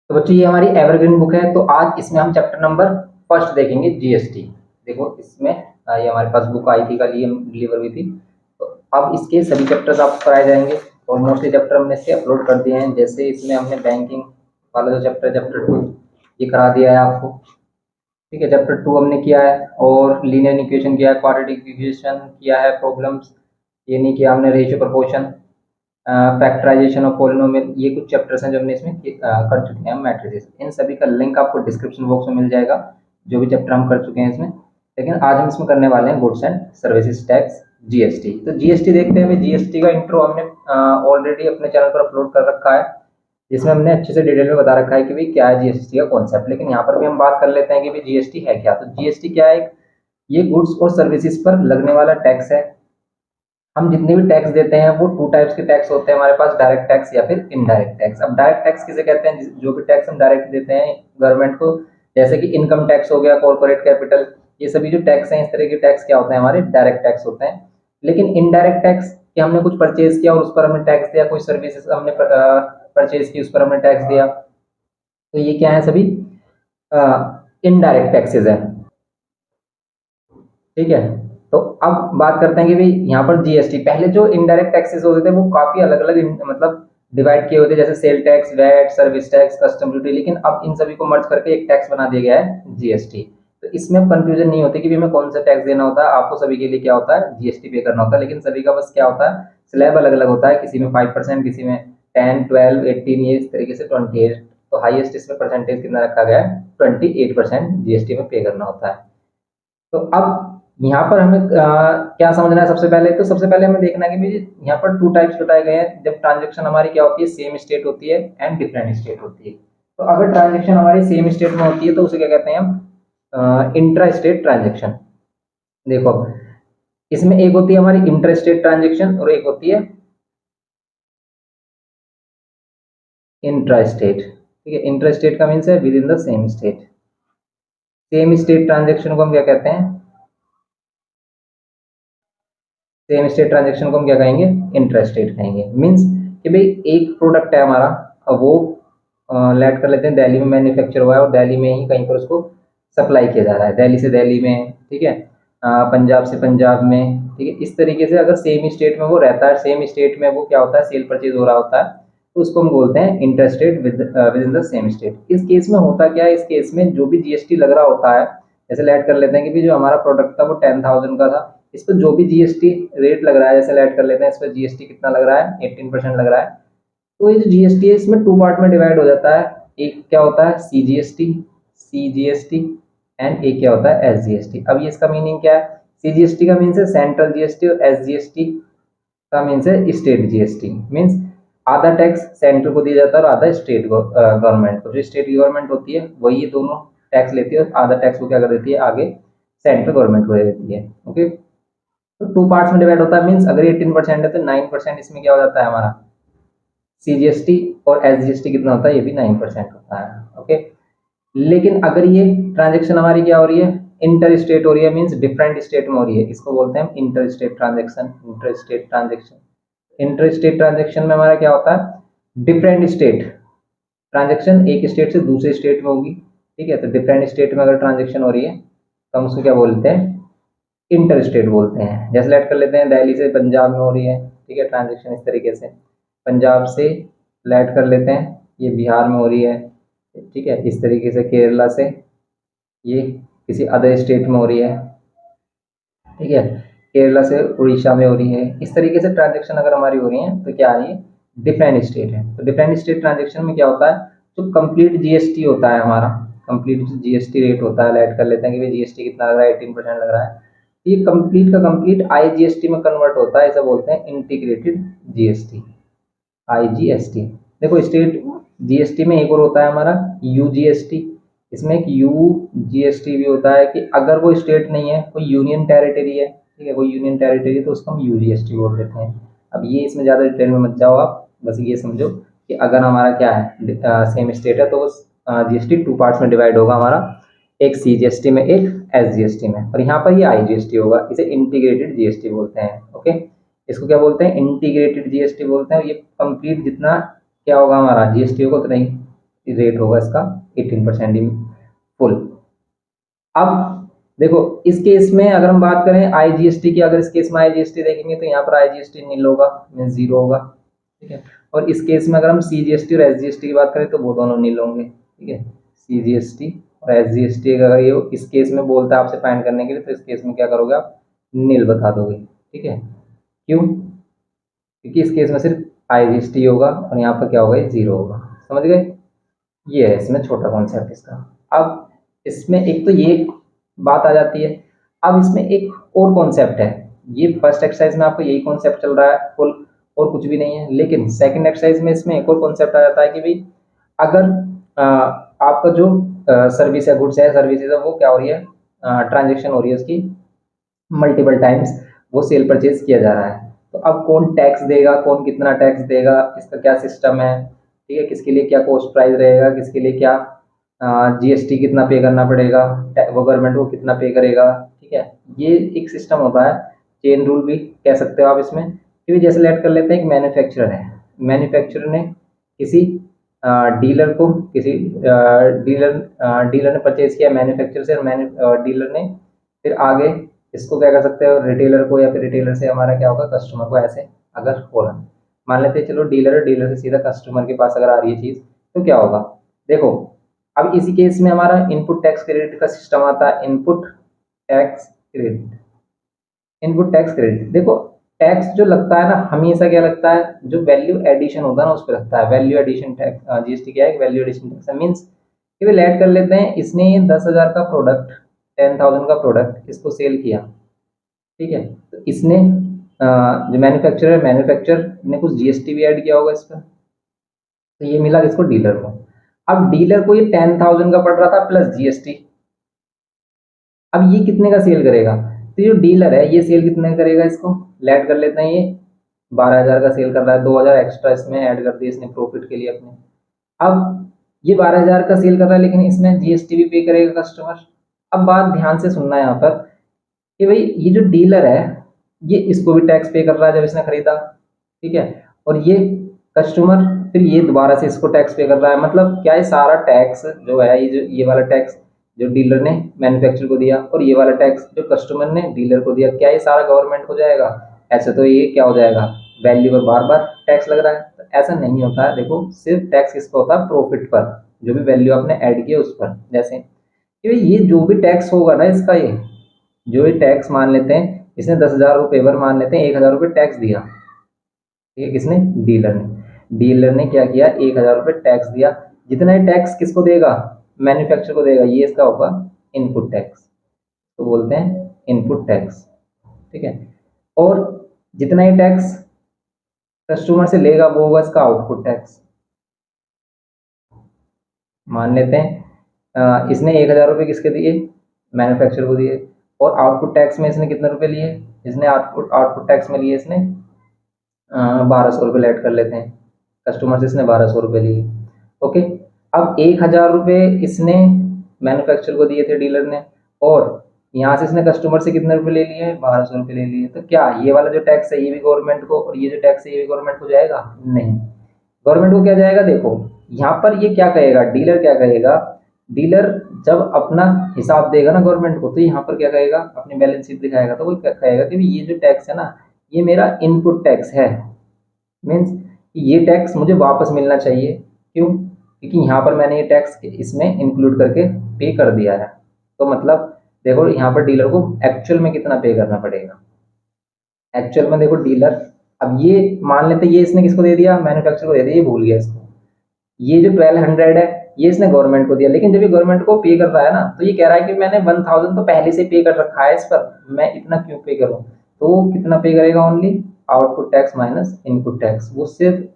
तो बच्चों ये हमारी एवरग्रीन बुक है। तो आज इसमें हम चैप्टर नंबर फर्स्ट देखेंगे, जीएसटी। देखो इसमें ये हमारे पास बुक आई थी, कल ये डिलीवर हुई थी। तो अब इसके सभी चैप्टर्स आपको कराए जाएंगे और मोस्टली चैप्टर हमने इसके अपलोड कर दिए हैं। जैसे इसमें हमने बैंकिंग वाला जो चैप्टर, चैप्टर 2 ये करा दिया है आपको। ठीक है, चैप्टर 2 हमने किया है और लीनियर इक्वेशन किया है, क्वाड्रेटिक इक्वेशन किया है, प्रॉब्लम्स ये नहीं किया हमने, रेशियो प्रोपोर्शन, फैक्टराइजेशन और पॉलिनोमियल, ये कुछ चैप्टर्स हैं जो हमने इसमें कर चुके हैं मैट्रिसेस। इन सभी का लिंक आपको डिस्क्रिप्शन बॉक्स में मिल जाएगा, जो भी चैप्टर हम कर चुके हैं इसमें। लेकिन आज हम इसमें करने वाले हैं goods and services tax, GST. तो जीएसटी देखते हैं। जीएसटी का इंट्रो हमने ऑलरेडी अपने चैनल पर अपलोड कर रखा है, जिसमें हमने अच्छे से डिटेल में बता रखा है कि भाई क्या है जीएसटी का कॉन्सेप्ट। लेकिन यहाँ पर भी हम बात कर लेते हैं कि भाई जीएसटी है क्या। तो जीएसटी क्या है? ये गुड्स और सर्विसेज पर लगने वाला टैक्स है। हम जितने भी टैक्स देते हैं वो टू टाइप्स के टैक्स होते हैं हमारे पास, डायरेक्ट टैक्स या फिर इनडायरेक्ट टैक्स। अब डायरेक्ट टैक्स किसे कहते हैं? जो भी टैक्स हम डायरेक्ट देते हैं गवर्नमेंट को, जैसे कि इनकम टैक्स हो गया, कॉर्पोरेट कैपिटल, ये सभी जो टैक्स हैं, इस तरह के टैक्स क्या होते हैं? हमारे डायरेक्ट टैक्स होते हैं। लेकिन इनडायरेक्ट टैक्स कि हमने कुछ परचेज किया और उस पर हमने टैक्स दिया, कोई सर्विसेज हमने परचेज की उस पर हमने टैक्स दिया, तो ये क्या है? सभी इनडायरेक्ट टैक्सेस हैं। ठीक है, तो अब बात करते हैं कि भाई यहाँ पर जीएसटी, पहले जो इनडायरेक्ट टैक्सेस होते थे वो काफी अलग अलग मतलब डिवाइड किए होते, जैसे sale tax, VAT, service tax, custom duty. लेकिन अब इन सभी को मर्ज करके एक टैक्स बना दिया गया है, जीएसटी। तो इसमें कंफ्यूजन नहीं होती कि हमें कौन सा टैक्स देना होता है। आपको सभी के लिए क्या होता है? जीएसटी पे करना होता है। लेकिन सभी का बस क्या होता है? स्लैब अलग अलग होता है, किसी में 5%, किसी में 10, 12, 18, ये इस तरीके से 28। तो हाईएस्ट इसमें परसेंटेज कितना रखा गया है? 28% जीएसटी में पे करना होता है। तो अब यहाँ पर हमें क्या समझना है? सबसे पहले तो सबसे पहले हमें देखना है कि भाई यहाँ पर टू टाइप्स बताए गए हैं। जब ट्रांजेक्शन हमारी क्या होती है? सेम स्टेट होती है एंड डिफरेंट स्टेट होती है। तो अगर ट्रांजेक्शन हमारी सेम स्टेट में होती है तो उसे क्या कहते हैं हम? Intra state transaction. देखो इसमें एक होती है हमारी इंटर स्टेट ट्रांजेक्शन और एक होती है इंट्रा स्टेट। ठीक है, इंट्रा स्टेट का मीन्स है with in the same state. Same state transaction को हम क्या कहते हैं? सेम स्टेट ट्रांजेक्शन को हम क्या कहेंगे? इंट्रा स्टेट कहेंगे। मीन्स कि भाई एक प्रोडक्ट है हमारा, अब वो लेट कर लेते हैं दिल्ली में मैन्युफैक्चर हुआ है और दिल्ली में ही कहीं पर उसको सप्लाई किया जा रहा है, दिल्ली से दिल्ली में, ठीक है, पंजाब से पंजाब में। ठीक है, इस तरीके से अगर सेम स्टेट में वो रहता है, सेम स्टेट में वो क्या होता है? सेल परचेज हो रहा होता है, तो उसको हम बोलते हैं inter state with in the same state. इस केस में होता क्या है? इस केस में जो भी जीएसटी लग रहा होता है, जैसे लेट कर लेते हैं कि भी जो हमारा प्रोडक्ट था वो 10,000 का था, इस पर जो भी जीएसटी रेट लग रहा है, जैसे लेट कर लेते हैं इस पर जीएसटी कितना लग रहा है? 18% लग रहा है। तो ये जो जीएसटी है इसमें टू पार्ट में डिवाइड हो जाता है। एक क्या होता है? सीजीएसटी एंड एक क्या होता है? एसजीएसटी। अब ये इसका मीनिंग क्या है? सीजीएसटी का मीन्स है सेंट्रल जीएसटी और एसजीएसटी का मीन्स है स्टेट जीएसटी। मीन्स आधा टैक्स सेंट्रल को दिया जाता है और आधा स्टेट गवर्नमेंट को। जो स्टेट गवर्नमेंट होती है वही ये दोनों टैक्स लेती है और आधा टैक्स को क्या कर देती है? आगे सेंट्रल गवर्नमेंट को दे देती है। ओके, तो टू पार्ट्स में डिवाइड होता है। मीन्स अगर 18% है तो 9% इसमें क्या हो जाता है हमारा? सीजीएसटी। और एसजीएसटी कितना होता है? ये भी 9% होता है। ओके, लेकिन अगर ये ट्रांजेक्शन हमारी क्या हो रही है? इंटर स्टेट हो रही है, मीन्स डिफरेंट स्टेट में हो रही है, इसको बोलते हैं हम inter state transaction. Inter state transaction, inter state transaction में हमारा क्या होता है? डिफरेंट स्टेट ट्रांजेक्शन एक स्टेट से दूसरे स्टेट में होगी। ठीक है, तो डिफरेंट स्टेट में अगर ट्रांजेक्शन हो रही है तो हम उसको क्या बोलते हैं? इंटर स्टेट बोलते हैं। जैसे लेट कर लेते हैं दिल्ली से पंजाब में हो रही है, ठीक है, ट्रांजेक्शन इस तरीके से। पंजाब से लेट कर लेते हैं ये बिहार में हो रही है, ठीक है, इस तरीके से केरला से ये किसी अदर स्टेट में हो रही है, ठीक है, केरला से उड़ीसा में हो रही है। इस तरीके से ट्रांजेक्शन अगर हमारी हो रही है तो क्या आ रही है? डिफरेंट स्टेट है। तो डिफरेंट स्टेट ट्रांजेक्शन में क्या होता है? जो कंप्लीट जीएसटी होता है हमारा, कंप्लीट जो जीएसटी रेट होता है, लेट कर लेते हैं कि भाई जीएसटी कितना लग रहा है? 18% लग रहा है। ये कंप्लीट का कंप्लीट आईजीएसटी में कन्वर्ट होता है, इसे बोलते हैं इंटीग्रेटेड जीएसटी, आईजीएसटी। देखो स्टेट जीएसटी में एक और होता है हमारा यूजीएसटी। इसमें एक यूजीएसटी भी होता है कि अगर वो स्टेट नहीं है, कोई यूनियन टेरिटरी है, ठीक है, कोई यूनियन टेरिटरी, तो उसको हम यूजीएसटी बोल देते हैं। अब ये इसमें ज़्यादा डिटेल में मत जाओ आप, बस ये समझो कि अगर हमारा क्या है? सेम स्टेट है तो जीएसटी टू पार्ट्स में डिवाइड होगा हमारा, एक सीजीएसटी में, एक एसजीएसटी में, और यहाँ पर ये आईजीएसटी होगा। इसे इंटीग्रेटेड जीएसटी बोलते हैं। ओके, इसको क्या बोलते हैं? इंटीग्रेटेड जीएसटी बोलते हैं। ये कंप्लीट जितना क्या होगा हमारा जीएसटी होगा उतना ही रेट होगा इसका 18% इन फुल। अब देखो इस केस में अगर हम बात करें आईजीएसटी की, अगर इस केस में आईजीएसटी देखेंगे तो यहाँ पर आईजीएसटी नील होगा, मीन जीरो होगा, ठीक है। और इस केस में अगर हम सीजीएसटी और एसजीएसटी की बात करें तो वो दोनों नील होंगे, ठीक है। सीजीएसटी और एसजीएसटी अगर ये इस केस में बोलता है आपसे फाइंड करने के लिए, तो इस केस में क्या करोगे आप, नील बता दोगे, ठीक है। क्यों? क्योंकि इस केस में सिर्फ आईजीएसटी होगा और यहाँ पर क्या होगा, ये जीरो होगा। समझ गए? ये है इसमें छोटा कॉन्सेप्ट इसका। अब इसमें एक तो ये बात आ जाती है। अब इसमें एक और कॉन्सेप्ट है, ये फर्स्ट एक्सरसाइज में आपको यही कॉन्सेप्ट चल रहा है फुल, और कुछ भी नहीं है। लेकिन सेकंड एक्सरसाइज में इसमें एक और कॉन्सेप्ट आ जाता है कि भाई अगर आपका जो सर्विस है, गुड्स है, सर्विसेज है, वो क्या हो रही है, ट्रांजेक्शन हो रही है उसकी मल्टीपल टाइम्स, वो सेल परचेज किया जा रहा है। तो अब कौन टैक्स देगा, कौन कितना टैक्स देगा, इसका क्या सिस्टम है, ठीक है। किसके लिए क्या कॉस्ट प्राइस रहेगा, किसके लिए क्या जीएसटी कितना पे करना पड़ेगा, वो गवर्नमेंट को कितना पे करेगा, ठीक है। ये एक सिस्टम होता है, चेन रूल भी कह सकते हो आप इसमें। फिर जैसे लेट कर लेते हैं, एक मैन्युफैक्चरर है, मैन्युफैक्चरर ने किसी डीलर को, किसी डीलर ने परचेज किया मैन्युफैक्चरर से, और डीलर ने फिर आगे इसको क्या कर सकते हो, रिटेलर को, या फिर रिटेलर से हमारा क्या होगा, कस्टमर को। ऐसे अगर हो रहा है, मान लेते हैं चलो डीलर से सीधा कस्टमर के पास अगर आ रही है चीज़, तो क्या होगा, देखो अब इसी केस में हमारा इनपुट टैक्स क्रेडिट का सिस्टम आता है। Input tax credit, input tax credit, देखो टैक्स जो लगता है ना, हमेशा क्या लगता है, जो वैल्यू एडिशन होता है ना उस पर लगता है। वैल्यू एडिशन टैक्स, जीएसटी क्या है, वैल्यू एडिशन टैक्स मीन्स कि भाई ऐड कर लेते हैं, इसने ये 10,000 का प्रोडक्ट, 10,000 का प्रोडक्ट इसको सेल किया, ठीक है। तो इसने जो मैन्युफैक्चरर है, मैन्युफैक्चरर ने कुछ जीएसटी भी ऐड किया होगा इस पर, तो ये मिला किसको, डीलर को। अब डीलर को ये 10,000 का पड़ रहा था प्लस जीएसटी। अब ये कितने का सेल करेगा, तो जो डीलर है ये सेल कितने का करेगा, इसको लेट कर लेते हैं, ये 12,000 का सेल कर रहा है, 2,000 एक्स्ट्रा इसमें ऐड कर दिए इसने प्रॉफिट के लिए अपने। अब ये 12,000 का सेल कर रहा है, लेकिन इसमें जीएसटी भी पे करेगा कस्टमर। अब बात ध्यान से सुनना है यहाँ पर कि भाई ये जो डीलर है ये इसको भी टैक्स पे कर रहा है जब इसने खरीदा, ठीक है। और ये कस्टमर फिर ये दोबारा से इसको टैक्स पे कर रहा है। मतलब क्या है, सारा टैक्स जो है, ये वाला टैक्स जो डीलर ने मैन्युफैक्चर को दिया, और ये वाला टैक्स जो कस्टमर ने डीलर को दिया, क्या ये सारा गवर्नमेंट को जाएगा? ऐसे तो ये क्या हो जाएगा, वैल्यू पर बार बार टैक्स लग रहा है। तो ऐसा नहीं होता है, देखो सिर्फ टैक्स किसका होता है, प्रॉफिट पर, जो भी वैल्यू आपने ऐड की उस पर। जैसे कि ये जो भी टैक्स होगा ना इसका, ये जो ये टैक्स मान लेते हैं, इसने 10,000 रुपये पर मान लेते हैं 1,000 रुपये टैक्स दिया, ठीक है। किसने, डीलर ने क्या किया, 1,000 रुपये टैक्स दिया। जितना ही टैक्स किसको देगा, मैन्युफैक्चर को देगा, ये इसका होगा इनपुट टैक्स, तो बोलते हैं इनपुट टैक्स, ठीक है। और जितना ही टैक्स कस्टमर से लेगा वो होगा इसका आउटपुट टैक्स। मान लेते हैं इसने 1,000 रुपये किसके दिए, मैन्युफैक्चर को दिए, और आउटपुट टैक्स में इसने कितने रुपए लिए, इसने आउटपुट आउटपुट टैक्स में लिए इसने 1,200 रुपये लेट कर लेते हैं, कस्टमर से इसने 1,200 रुपये लिए, ओके। अब 1,000 रुपये इसने मैन्युफैक्चर को दिए थे डीलर ने, और यहाँ से इसने कस्टमर से कितने रुपए ले लिए, 1,200 रुपये ले लिए। तो क्या ये वाला जो टैक्स है ये भी गवर्नमेंट को, और ये जो टैक्स है ये भी गवर्नमेंट को जाएगा? नहीं, गवर्नमेंट को क्या जाएगा, देखो यहाँ पर ये क्या कहेगा, डीलर क्या कहेगा, डीलर जब अपना हिसाब देगा ना गवर्नमेंट को, तो यहाँ पर क्या कहेगा, अपनी बैलेंस शीट दिखाएगा, तो वो क्या कहेगा कि ये जो टैक्स है ना, ये मेरा इनपुट टैक्स है, मीन्स ये टैक्स मुझे वापस मिलना चाहिए। क्यों? क्योंकि यहाँ पर मैंने ये टैक्स इसमें इंक्लूड करके पे कर दिया है। तो मतलब देखो यहाँ पर डीलर को एक्चुअल में कितना पे करना पड़ेगा, एक्चुअल में देखो डीलर, अब ये मान लेते ये इसने किसको दे दिया, मैन्युफैक्चर को दे दिया, ये भूल गया इसको। ये जो 1,200 है ये इसने गवर्नमेंट को दिया, लेकिन जब ये गवर्नमेंट को पे कर रहा है ना, तो ये कह रहा है कि मैंने 1,000 तो पहले से पे कर रखा है इस पर, मैं इतना क्यों पे करूं। तो वो कितना पे करेगा, only output tax minus input tax. वो सिर्फ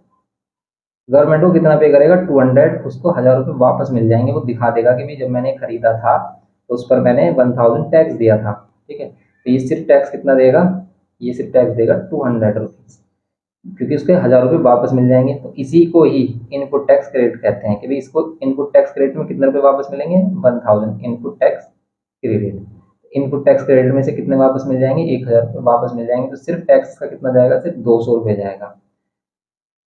गवर्नमेंट को कितना पे करेगा, 200, उसको 1,000 रुपये वापस मिल जाएंगे। वो दिखा देगा कि भाई जब मैंने खरीदा था तो उस पर मैंने 1,000 टैक्स दिया था, ठीक है। तो ये सिर्फ टैक्स कितना देगा, ये सिर्फ टैक्स देगा 200 रुपीज़, क्योंकि उसके 1,000 रुपये वापस मिल जाएंगे। तो इसी को ही इनपुट टैक्स क्रेडिट कहते हैं कि भाई इसको इनपुट टैक्स क्रेडिट में कितने रुपए वापस मिलेंगे, 1,000 input tax credit. Input tax credit में से कितने वापस मिल जाएंगे, 1,000 रुपये वापस मिल जाएंगे। तो सिर्फ टैक्स का कितना जाएगा, सिर्फ 200 रुपये जाएगा।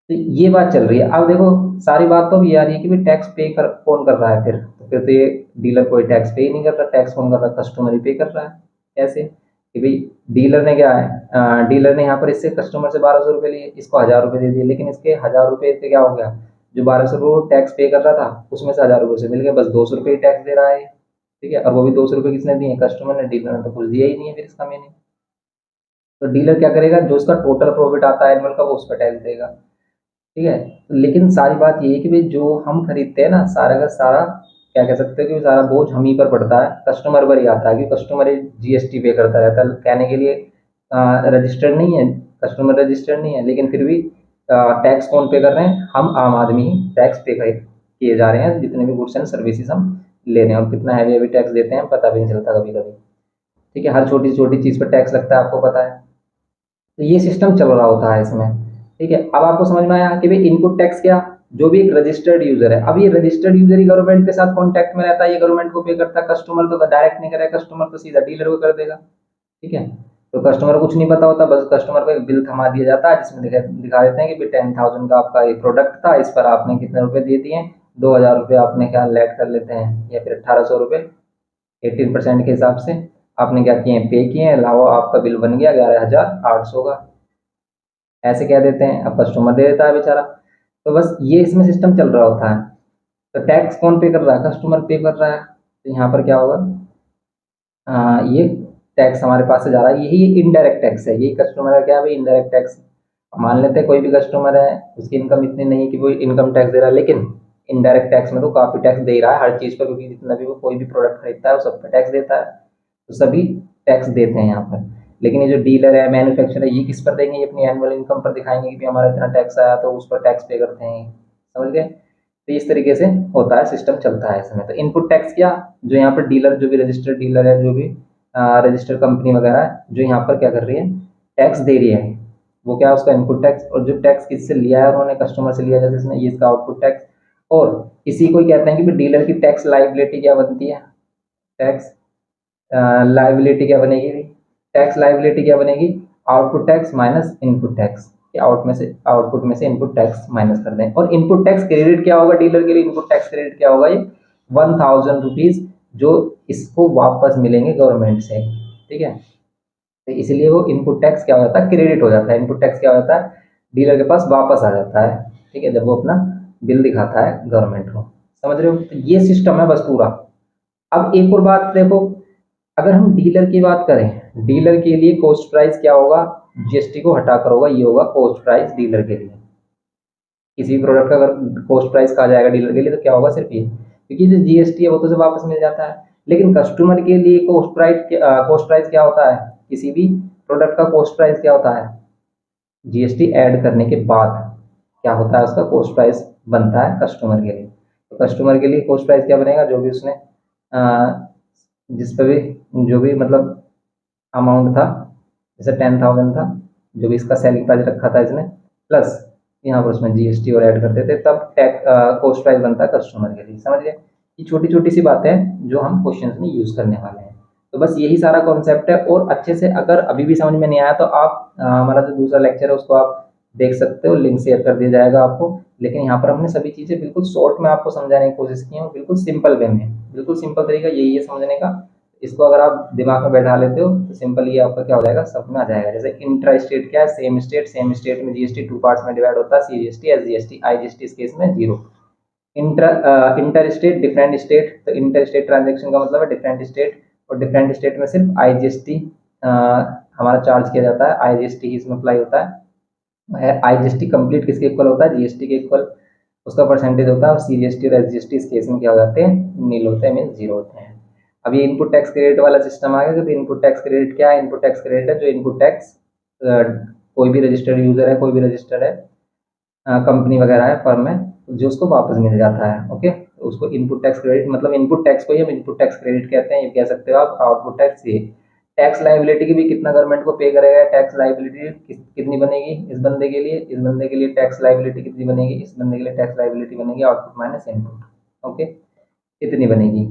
तो ये बात चल रही है। अब देखो सारी बात तो अभी ये आ रही है कि भाई टैक्स पे कर कौन कर रहा है, फिर तो ये डीलर कोई टैक्स पे ही नहीं कर रहा, टैक्स कौन कर रहा है, कस्टमर ही पे कर रहा है। कैसे कि भाई डीलर ने क्या है, डीलर ने यहाँ पर इससे कस्टमर से 1200 रुपये लिए, इसको 1000 रुपये दे दिए, लेकिन इसके 1000 रुपये से क्या हो गया, जो 1200 रुपये टैक्स पे कर रहा था उसमें से 1000 रुपये से मिल गया, बस 200 रुपये टैक्स दे रहा है। ठीक है, और वो भी 200 रुपये किसने दिए, कस्टमर ने, डीलर ने तो कुछ दिया ही नहीं है फिर इसका मैंने। तो डीलर क्या करेगा, जो उसका टोटल प्रॉफिट आता है एनुअल का वो उस पर टैक्स देगा। ठीक है, लेकिन सारी बात ये है कि भाई जो हम खरीदते हैं ना, सारा का सारा क्या कह सकते हो कि सारा बोझ हम ही पर पड़ता है, कस्टमर पर ही आता है, क्योंकि कस्टमर ही जीएसटी पे करता रहता है। कहने के लिए रजिस्टर्ड नहीं है, कस्टमर रजिस्टर्ड नहीं है, लेकिन फिर भी टैक्स कौन पे कर रहे हैं, हम आम आदमी ही टैक्स पे किए जा रहे हैं, जितने भी गुड्स एंड सर्विसेज हम ले रहे हैं। और कितना हैवी हैवी टैक्स देते हैं पता भी नहीं चलता कभी कभी। ठीक है, हर छोटी छोटी चीज़ पर टैक्स लगता है, आपको पता है। तो ये सिस्टम चल रहा होता है इसमें। ठीक है, अब आपको समझ में आया कि भाई इनपुट टैक्स क्या, जो भी एक रजिस्टर्ड यूजर है, अब ये रजिस्टर्ड यूजर ही गवर्नमेंट के साथ कॉन्टैक्ट में रहता है, ये गवर्नमेंट को पे करता है, कस्टमर तो डायरेक्ट नहीं करेगा, कस्टमर तो सीधा डीलर को कर देगा। ठीक है, तो कस्टमर को कुछ नहीं पता होता, बस कस्टमर को एक बिल थमा दिया जाता है जिसमें दिखा देते हैं कि भाई 10,000 का आपका ये प्रोडक्ट था, इस पर आपने कितने रुपए दे दिए, 2000 रुपये आपने क्या लेट कर लेते हैं, या फिर 1800 रुपये 18% के हिसाब से आपने क्या किए हैं, पे किए हैं, अलावा आपका बिल बन गया 11,800 का। ऐसे कह देते हैं, अब कस्टमर दे देता है बेचारा। तो बस ये इसमें सिस्टम चल रहा होता है। तो टैक्स कौन पे कर रहा है, कस्टमर पे कर रहा है। तो यहाँ पर क्या होगा, ये टैक्स हमारे पास से जा रहा है, यही इनडायरेक्ट टैक्स है, यही कस्टमर का क्या है भाई, इनडायरेक्ट टैक्स। मान लेते हैं कोई भी कस्टमर है, उसकी इनकम इतनी नहीं है कि वो इनकम टैक्स दे रहा है, लेकिन इनडायरेक्ट टैक्स में तो काफी टैक्स दे ही रहा है हर चीज पर, क्योंकि जितना भी वो कोई भी प्रोडक्ट खरीदता है वो सब पे टैक्स देता है। तो सभी टैक्स देते हैं यहाँ पर। लेकिन ये जो डीलर है, मैन्युफैक्चरर है, ये किस पर देंगे, ये अपनी एनुअल इनकम पर दिखाएंगे कि भाई हमारा इतना टैक्स आया, तो उस पर टैक्स पे करते हैं। समझ गए। तो इस तरीके से होता है, सिस्टम चलता है इसमें। तो इनपुट टैक्स क्या, जो यहाँ पर डीलर, जो भी रजिस्टर्ड डीलर है, जो भी रजिस्टर्ड कंपनी वगैरह है, जो यहाँ पर क्या कर रही है, टैक्स दे रही है, वो क्या है उसका इनपुट टैक्स। और जो टैक्स किससे लिया है उन्होंने, कस्टमर से लिया, जैसे इसने, ये इसका आउटपुट टैक्स। और इसी को कहते हैं कि डीलर की टैक्स लाइबिलिटी क्या बनती है, टैक्स लाइबिलिटी क्या बनेगी, टैक्स लाइबिलिटी क्या बनेगी, output tax minus input tax. Output में से इनपुट टैक्स माइनस कर दें। और इनपुट टैक्स क्रेडिट क्या होगा डीलर के लिए, इनपुट टैक्स क्रेडिट क्या होगा, ये 1000 रुपीज जो इसको वापस मिलेंगे गवर्नमेंट से। ठीक है, तो इसलिए वो इनपुट टैक्स क्या हो जाता है, क्रेडिट हो जाता है। इनपुट टैक्स क्या हो जाता है, डीलर के पास वापस आ जाता है। ठीक है, जब वो अपना बिल दिखाता है गवर्नमेंट को। समझ रहे हो, तो ये सिस्टम है बस पूरा। अब एक और बात देखो, अगर हम डीलर की बात करें, डीलर के लिए कॉस्ट प्राइस क्या होगा, जीएसटी को हटाकर होगा, ये होगा कॉस्ट प्राइस डीलर के लिए। किसी भी प्रोडक्ट का अगर कॉस्ट प्राइस कहा जाएगा डीलर के लिए तो क्या होगा, सिर्फ ये, क्योंकि जो जीएसटी है वो तो उसे वापस मिल जाता है। लेकिन कस्टमर के लिए कॉस्ट प्राइस क्या होता है, किसी भी प्रोडक्ट का कॉस्ट प्राइस क्या होता है, जीएसटी ऐड करने के बाद क्या होता है, उसका कॉस्ट प्राइस बनता है कस्टमर के लिए। तो कस्टमर के लिए कॉस्ट प्राइस क्या बनेगा, जो भी उसने जिस पर भी जो भी मतलब अमाउंट था, जैसे 10,000 था, जो भी इसका सेलिंग प्राइस रखा था इसने, प्लस यहाँ पर उसमें जीएसटी और ऐड करते थे, तब टैक्स कॉस्ट प्राइस बनता है कस्टमर के लिए। समझ गए, ये छोटी छोटी सी बातें हैं जो हम क्वेश्चंस में यूज करने वाले हैं। तो बस यही सारा कॉन्सेप्ट है। और अच्छे से अगर अभी भी समझ में नहीं आया तो आप हमारा जो दूसरा लेक्चर है उसको आप देख सकते हो, लिंक शेयर कर दिया जाएगा आपको। लेकिन यहाँ पर हमने सभी चीज़ें बिल्कुल शॉर्ट में आपको समझाने की कोशिश की है, बिल्कुल सिंपल वे में, बिल्कुल सिंपल तरीका यही है समझने का। इसको अगर आप दिमाग में बैठा लेते हो तो सिंपल ये आपका क्या हो जाएगा, सब में आ जाएगा। जैसे इंट्रा स्टेट क्या है, सेम स्टेट में जीएसटी 2 पार्ट्स में डिवाइड होता है, सीजीएसटी, एसजीएसटी, आईजीएसटी, इस केस में 0। इंटर स्टेट, डिफरेंट स्टेट, तो इंटर स्टेट ट्रांजेक्शन का मतलब है डिफरेंट स्टेट, और डिफरेंट स्टेट में सिर्फ आईजीएसटी हमारा चार्ज किया जाता है, आईजीएसटी ही इसमें अप्लाई होता है। आईजीएसटी कंप्लीट किसके इक्वल होता है, जीएसटी के इक्वल उसका परसेंटेज होता है। और सीजीएसटी और एसजीएसटी इस केस में क्या हो जाते हैं, नील होते हैं, मीन 0 होते हैं। अब ये इनपुट टैक्स क्रेडिट वाला सिस्टम आ गया। तो इनपुट टैक्स क्रेडिट क्या है, इनपुट टैक्स क्रेडिट है जो इनपुट टैक्स कोई भी रजिस्टर्ड यूजर है, कोई भी रजिस्टर्ड है, कंपनी वगैरह है, फर्म है, जो उसको वापस मिल जाता है। ओके, तो उसको इनपुट टैक्स क्रेडिट, मतलब इनपुट टैक्स को ही हम इनपुट टैक्स क्रेडिट कहते हैं, ये कह सकते हो आप। आउटपुट टैक्स ये टैक्स लाइबिलिटी की भी कितना गवर्नमेंट को पे करेगा, टैक्स लाइबिलिटी कितनी बनेगी इस बंदे के लिए, इस बंदे के लिए टैक्स लाइबिलिटी कितनी बनेगी, इस बंदे के लिए टैक्स लाइबिलिटी बनेगी आउटपुट माइनस इनपुट। ओके, इतनी बनेगी।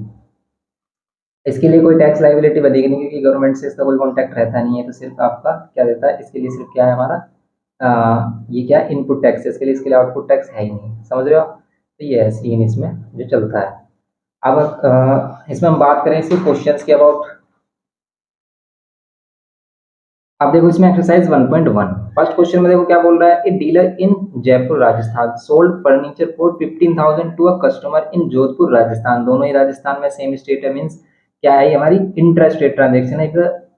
इसके लिए कोई टैक्स लाइबिलिटी बनेगी नहीं, क्योंकि गवर्नमेंट से इसका कोई कॉन्टैक्ट रहता नहीं है। तो सिर्फ आपका क्या देता है, इसके लिए सिर्फ क्या है हमारा ये क्या इनपुट टैक्स है, इसके लिए आउटपुट टैक्स है ही नहीं, समझ रहे हो आप? तो ये है सीन इसमें जो चलता है। अब इसमें हम बात करें इसके क्वेश्चंस के अबाउट। अब देखो इसमें एक्सरसाइज 1.1 फर्स्ट क्वेश्चन में देखो क्या बोल रहा है, a dealer in Jaipur Rajasthan sold furniture for 15,000 to a customer in Jodhpur Rajasthan, दोनों ही राजस्थान में सेम स्टेट है, मीन्स क्या है हमारी इंट्रा स्टेट ट्रांजेक्शन है।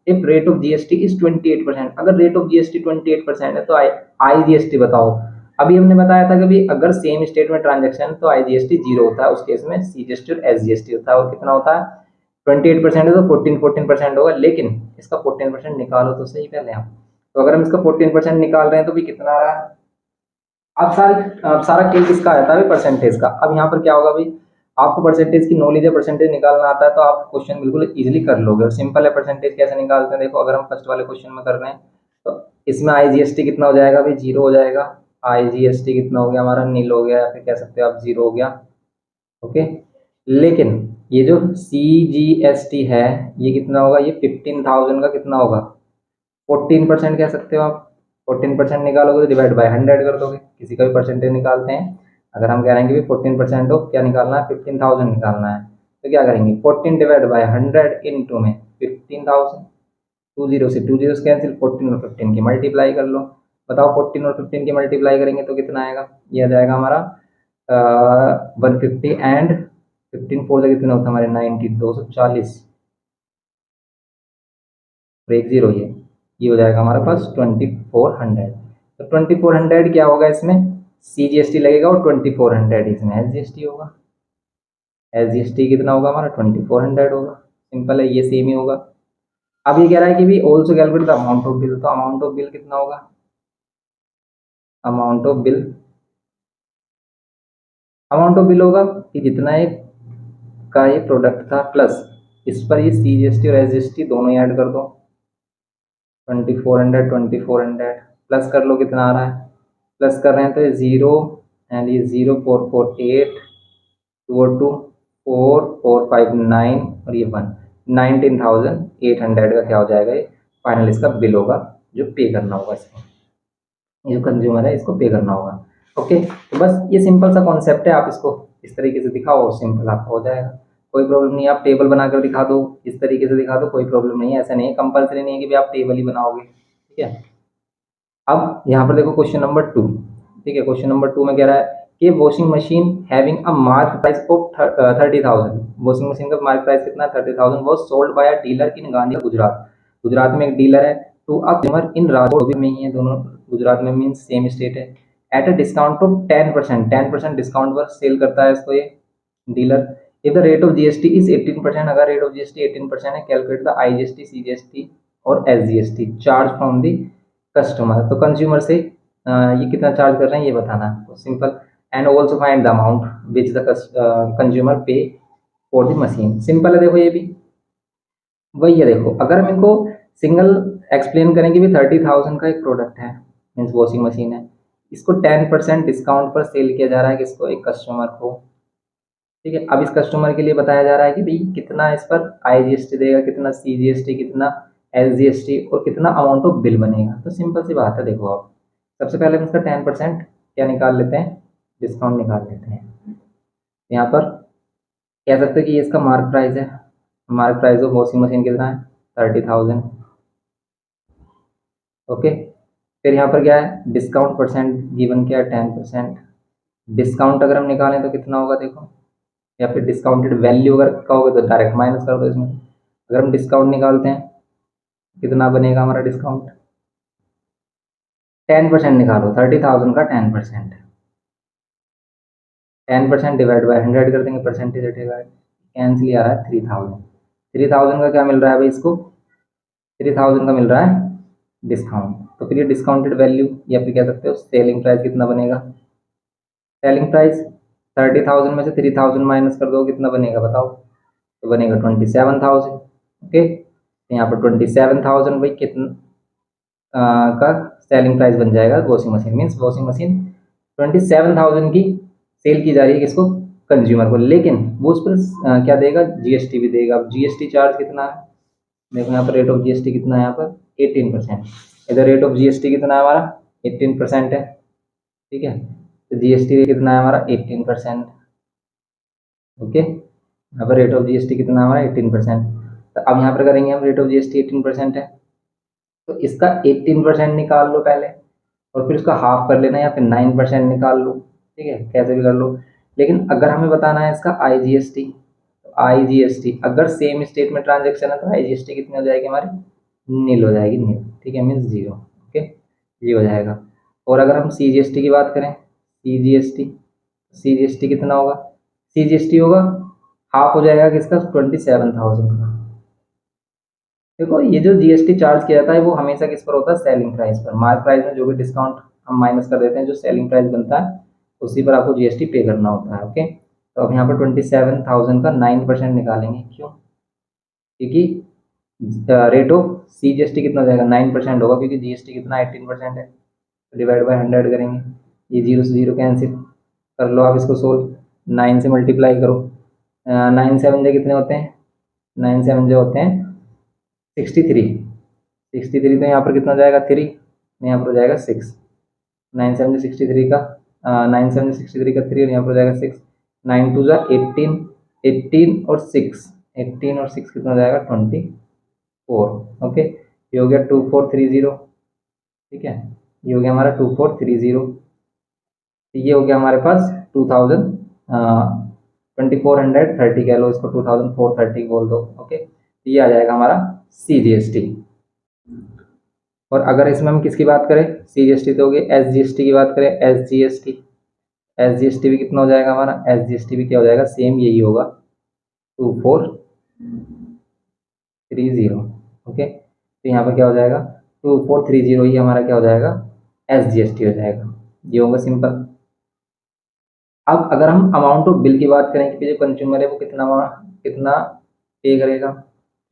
If rate of GST is 28%, अगर रेट ऑफ जीएसटी 28% है तो आई जीएसटी बताओ। अभी हमने बताया था कि भाई अगर सेम स्टेट में ट्रांजेक्शन तो आई जीएसटी जीरो होता है, उस केस में सी जीएसटी और एस जीएसटी होता है। और कितना होता है 28% है तो 14% होगा, लेकिन इसका 14% निकालो तो सही पहले आप। तो अगर हम इसका 14% निकाल रहे हैं तो भी कितना आ रहा है। अब सारा खेल किसका आता है परसेंटेज का। अब यहाँ पर क्या होगा भाई, आपको परसेंटेज की नॉलेज है, परसेंटेज निकालना आता है तो आप क्वेश्चन बिल्कुल इजीली कर लोगे। और सिंपल है, परसेंटेज कैसे निकालते हैं देखो, अगर हम फर्स्ट वाले क्वेश्चन में कर रहे हैं तो इसमें आईजीएसटी कितना हो जाएगा भाई, जीरो हो जाएगा। आईजीएसटी कितना हो गया हमारा, नील हो गया, या फिर कह सकते हो आप जीरो हो गया। ओके, लेकिन ये जो CGST है ये कितना होगा, ये 15,000 का कितना होगा 14% कह सकते हो आप। 14% निकालोगे तो डिवाइड बाय 100 कर दोगे, किसी का भी परसेंटेज निकालते हैं। अगर हम कह रहे हैं कि 14% हो क्या निकालना है, 15,000 निकालना है, तो क्या करेंगे 14 डिवाइड बाय 100 इंटू में 15,000। टू जीरो से कैंसिल, 14 और 15 की मल्टीप्लाई कर लो। बताओ 14 और 15 की मल्टीप्लाई करेंगे तो कितना आएगा, ये आ जाएगा हमारा 150 एंड 15 फोर से कितना होता है हमारे 90, 240 और एक जीरो, ये हो जाएगा हमारे पास 2400। तो 2400 क्या होगा, इसमें CGST लगेगा और 2400 इसमें SGST होगा। SGST कितना होगा हमारा 2400 होगा, सिंपल है, ये सेम ही होगा। अब ये कह रहा है कि भी also calculate the amount of bill, तो अमाउंट ऑफ बिल कितना होगा, अमाउंट ऑफ बिल होगा कि जितना एक का ये प्रोडक्ट था प्लस इस पर ये CGST और SGST दोनों ही ऐड कर दो। 2400 प्लस कर लो, कितना आ रहा है, प्लस कर रहे हैं तो ये जीरो एंड ये 0448 202 4459 और ये 1 19,800 का क्या हो जाएगा, ये फाइनल इसका बिल होगा जो पे करना होगा इसको, ये जो कंज्यूमर है इसको पे करना होगा। ओके, तो बस ये सिंपल सा कॉन्सेप्ट है, आप इसको इस तरीके से दिखाओ, सिंपल आपका हो जाएगा, कोई प्रॉब्लम नहीं है। आप टेबल बनाकर दिखा दो, इस तरीके से दिखा दो, कोई प्रॉब्लम नहीं है, ऐसा नहीं है, कंपलसरी नहीं है कि भी आप टेबल ही बनाओगे, ठीक है। अब यहाँ पर देखो क्वेश्चन नंबर 2, ठीक है, क्वेश्चन नंबर 2 में कह रहा है कि washing machine having a mark price of 30,000, washing machine का मार्क प्राइस कितना 30,000 was sold by a dealer in Gandhi Gujarat, Gujarat में एक डीलर है, to a customer in Rajkot में ही है, दोनों गुजरात में मीन्स सेम स्टेट है, at a discount of 10% discount पर सेल करता है इसको ये dealer. If the rate of GST is 18%, अगर रेट ऑफ जीएसटी 18% है, कैलकुलेट द आईजीएसटी सीजीएसटी और SGST charge from the customer, तो कंज्यूमर से ये कितना चार्ज कर रहे हैं ये बताना है, तो simple. And also find the amount which the consumer पे फॉर द मशीन, सिंपल है। देखो ये भी वही है, देखो अगर हम इनको सिंगल एक्सप्लेन करेंगे भी 30,000 का एक प्रोडक्ट है, मीन्स वॉशिंग मशीन है, इसको 10% डिस्काउंट पर सेल किया जा रहा है किसको, एक कस्टमर को, ठीक है। अब इस कस्टमर के लिए बताया जा रहा है कि भाई कितना इस पर आईजीएसटी देगा, कितना सीजीएसटी, कितना एसजीएसटी और कितना अमाउंट ऑफ बिल बनेगा। तो सिंपल सी बात है, देखो आप सबसे पहले हम इसका 10% क्या निकाल लेते हैं, डिस्काउंट निकाल लेते हैं। यहाँ पर कह सकते हैं कि ये इसका मार्क प्राइस है, mark price of washing machine कितना है 30,000। ओके, फिर यहाँ पर क्या है डिस्काउंट परसेंट गिवन क्या है 10%, डिस्काउंट अगर हम निकालें तो कितना होगा देखो, या फिर डिस्काउंटेड वैल्यू अगर कहोगे तो डायरेक्ट माइनस कर दो इसमें। अगर हम डिस्काउंट निकालते हैं कितना बनेगा हमारा डिस्काउंट, 10% निकालो, 30,000 का 10%, 10% डिवाइड बाय 100 कर देंगे, परसेंटेज हटेगा, कैंसिल ही आ रहा है 3,000। 3,000 का क्या मिल रहा है भाई इसको, 3,000 का मिल रहा है डिस्काउंट, तो फिर ये डिस्काउंटेड वैल्यू या फिर कह सकते हो सेलिंग प्राइस कितना बनेगा, सेलिंग प्राइस 30,000 में से 3,000 माइनस कर दो कितना बनेगा बताओ, तो बनेगा 27,000। ओके, यहाँ पर 27,000 भाई कितना का सेलिंग प्राइस बन जाएगा washing machine, means washing machine 27,000 की सेल की जा रही है किसको, कंज्यूमर को, लेकिन वो उस पर क्या देगा, जीएसटी भी देगा। अब जीएसटी चार्ज कितना है, देखो यहाँ पर रेट ऑफ जीएसटी कितना है, यहाँ पर 18%, इधर रेट ऑफ जीएसटी कितना है हमारा 18% है, ठीक है। तो जीएसटी रेट कितना है हमारा 18%। ओके, यहाँ पर रेट ऑफ जीएसटी कितना है हमारा 18%। तो अब यहाँ पर करेंगे हम, रेट ऑफ जीएसटी 18% है, तो इसका 18% निकाल लो पहले, और फिर उसका हाफ कर लेना, या फिर 9% निकाल लो, ठीक है, कैसे भी कर लो। लेकिन अगर हमें बताना है इसका आईजीएसटी, तो आईजीएसटी अगर सेम स्टेट में ट्रांजेक्शन है तो आईजीएसटी कितनी हो जाएगी हमारी, नील हो जाएगी, नील, ठीक है, मीन्स जीरो। ओके, ये हो जाएगा। और अगर हम सीजीएसटी की बात करें, सीजीएसटी, सीजीएसटी कितना होगा, सीजीएसटी होगा हाफ हो जाएगा किसका, 27,000 का। देखो ये जो जीएसटी चार्ज किया जाता है वो हमेशा किस पर होता है, सेलिंग प्राइस पर। मार्क प्राइस में जो भी डिस्काउंट हम माइनस कर देते हैं, जो सेलिंग प्राइस बनता है उसी पर आपको जीएसटी पे करना होता है। ओके, तो अब यहाँ पर 27,000 का 9% निकालेंगे, क्यों, क्योंकि रेट ऑफ सीजीएसटी कितना हो जाएगा, 9% होगा, क्योंकि जीएसटी कितना 18% है। तो डिवाइड बाय 100 करेंगे, ये जीरो से जीरो कैंसिल कर लो, आप इसको सोल्व, 9 से मल्टीप्लाई करो, 9 7 जो कितने होते हैं, 9 7 जो होते हैं 63, 63, तो यहाँ पर कितना हो जाएगा 3, यहाँ पर हो जाएगा 6, 9 7 63 का 9 7 63 का 3, और यहाँ पर हो जाएगा 6, 9 2 18, 18 और 6, 18 और 6 कितना हो जाएगा 24। ओके, ये हो गया 2430, ठीक है, ये हो गया हमारा 2430। ये हो गया हमारे पास 2000, 2430 कह लो इसको, 2430 बोल दो। ओके, ये आ जाएगा हमारा सीजीएसटी। और अगर इसमें हम किसकी बात करें, सीजीएसटी तो हो गई, एसजीएसटी की बात करें, एसजीएसटी, एसजीएसटी भी कितना हो जाएगा हमारा, एसजीएसटी भी क्या हो जाएगा, सेम यही होगा 2430। ओके, तो यहाँ पर क्या हो जाएगा 2430 ही हमारा क्या हो जाएगा, एसजीएसटी हो जाएगा, ये होगा सिंपल। अब अगर हम अमाउंट ऑफ बिल की बात करें कि जो कंज्यूमर है वो कितना कितना पे करेगा,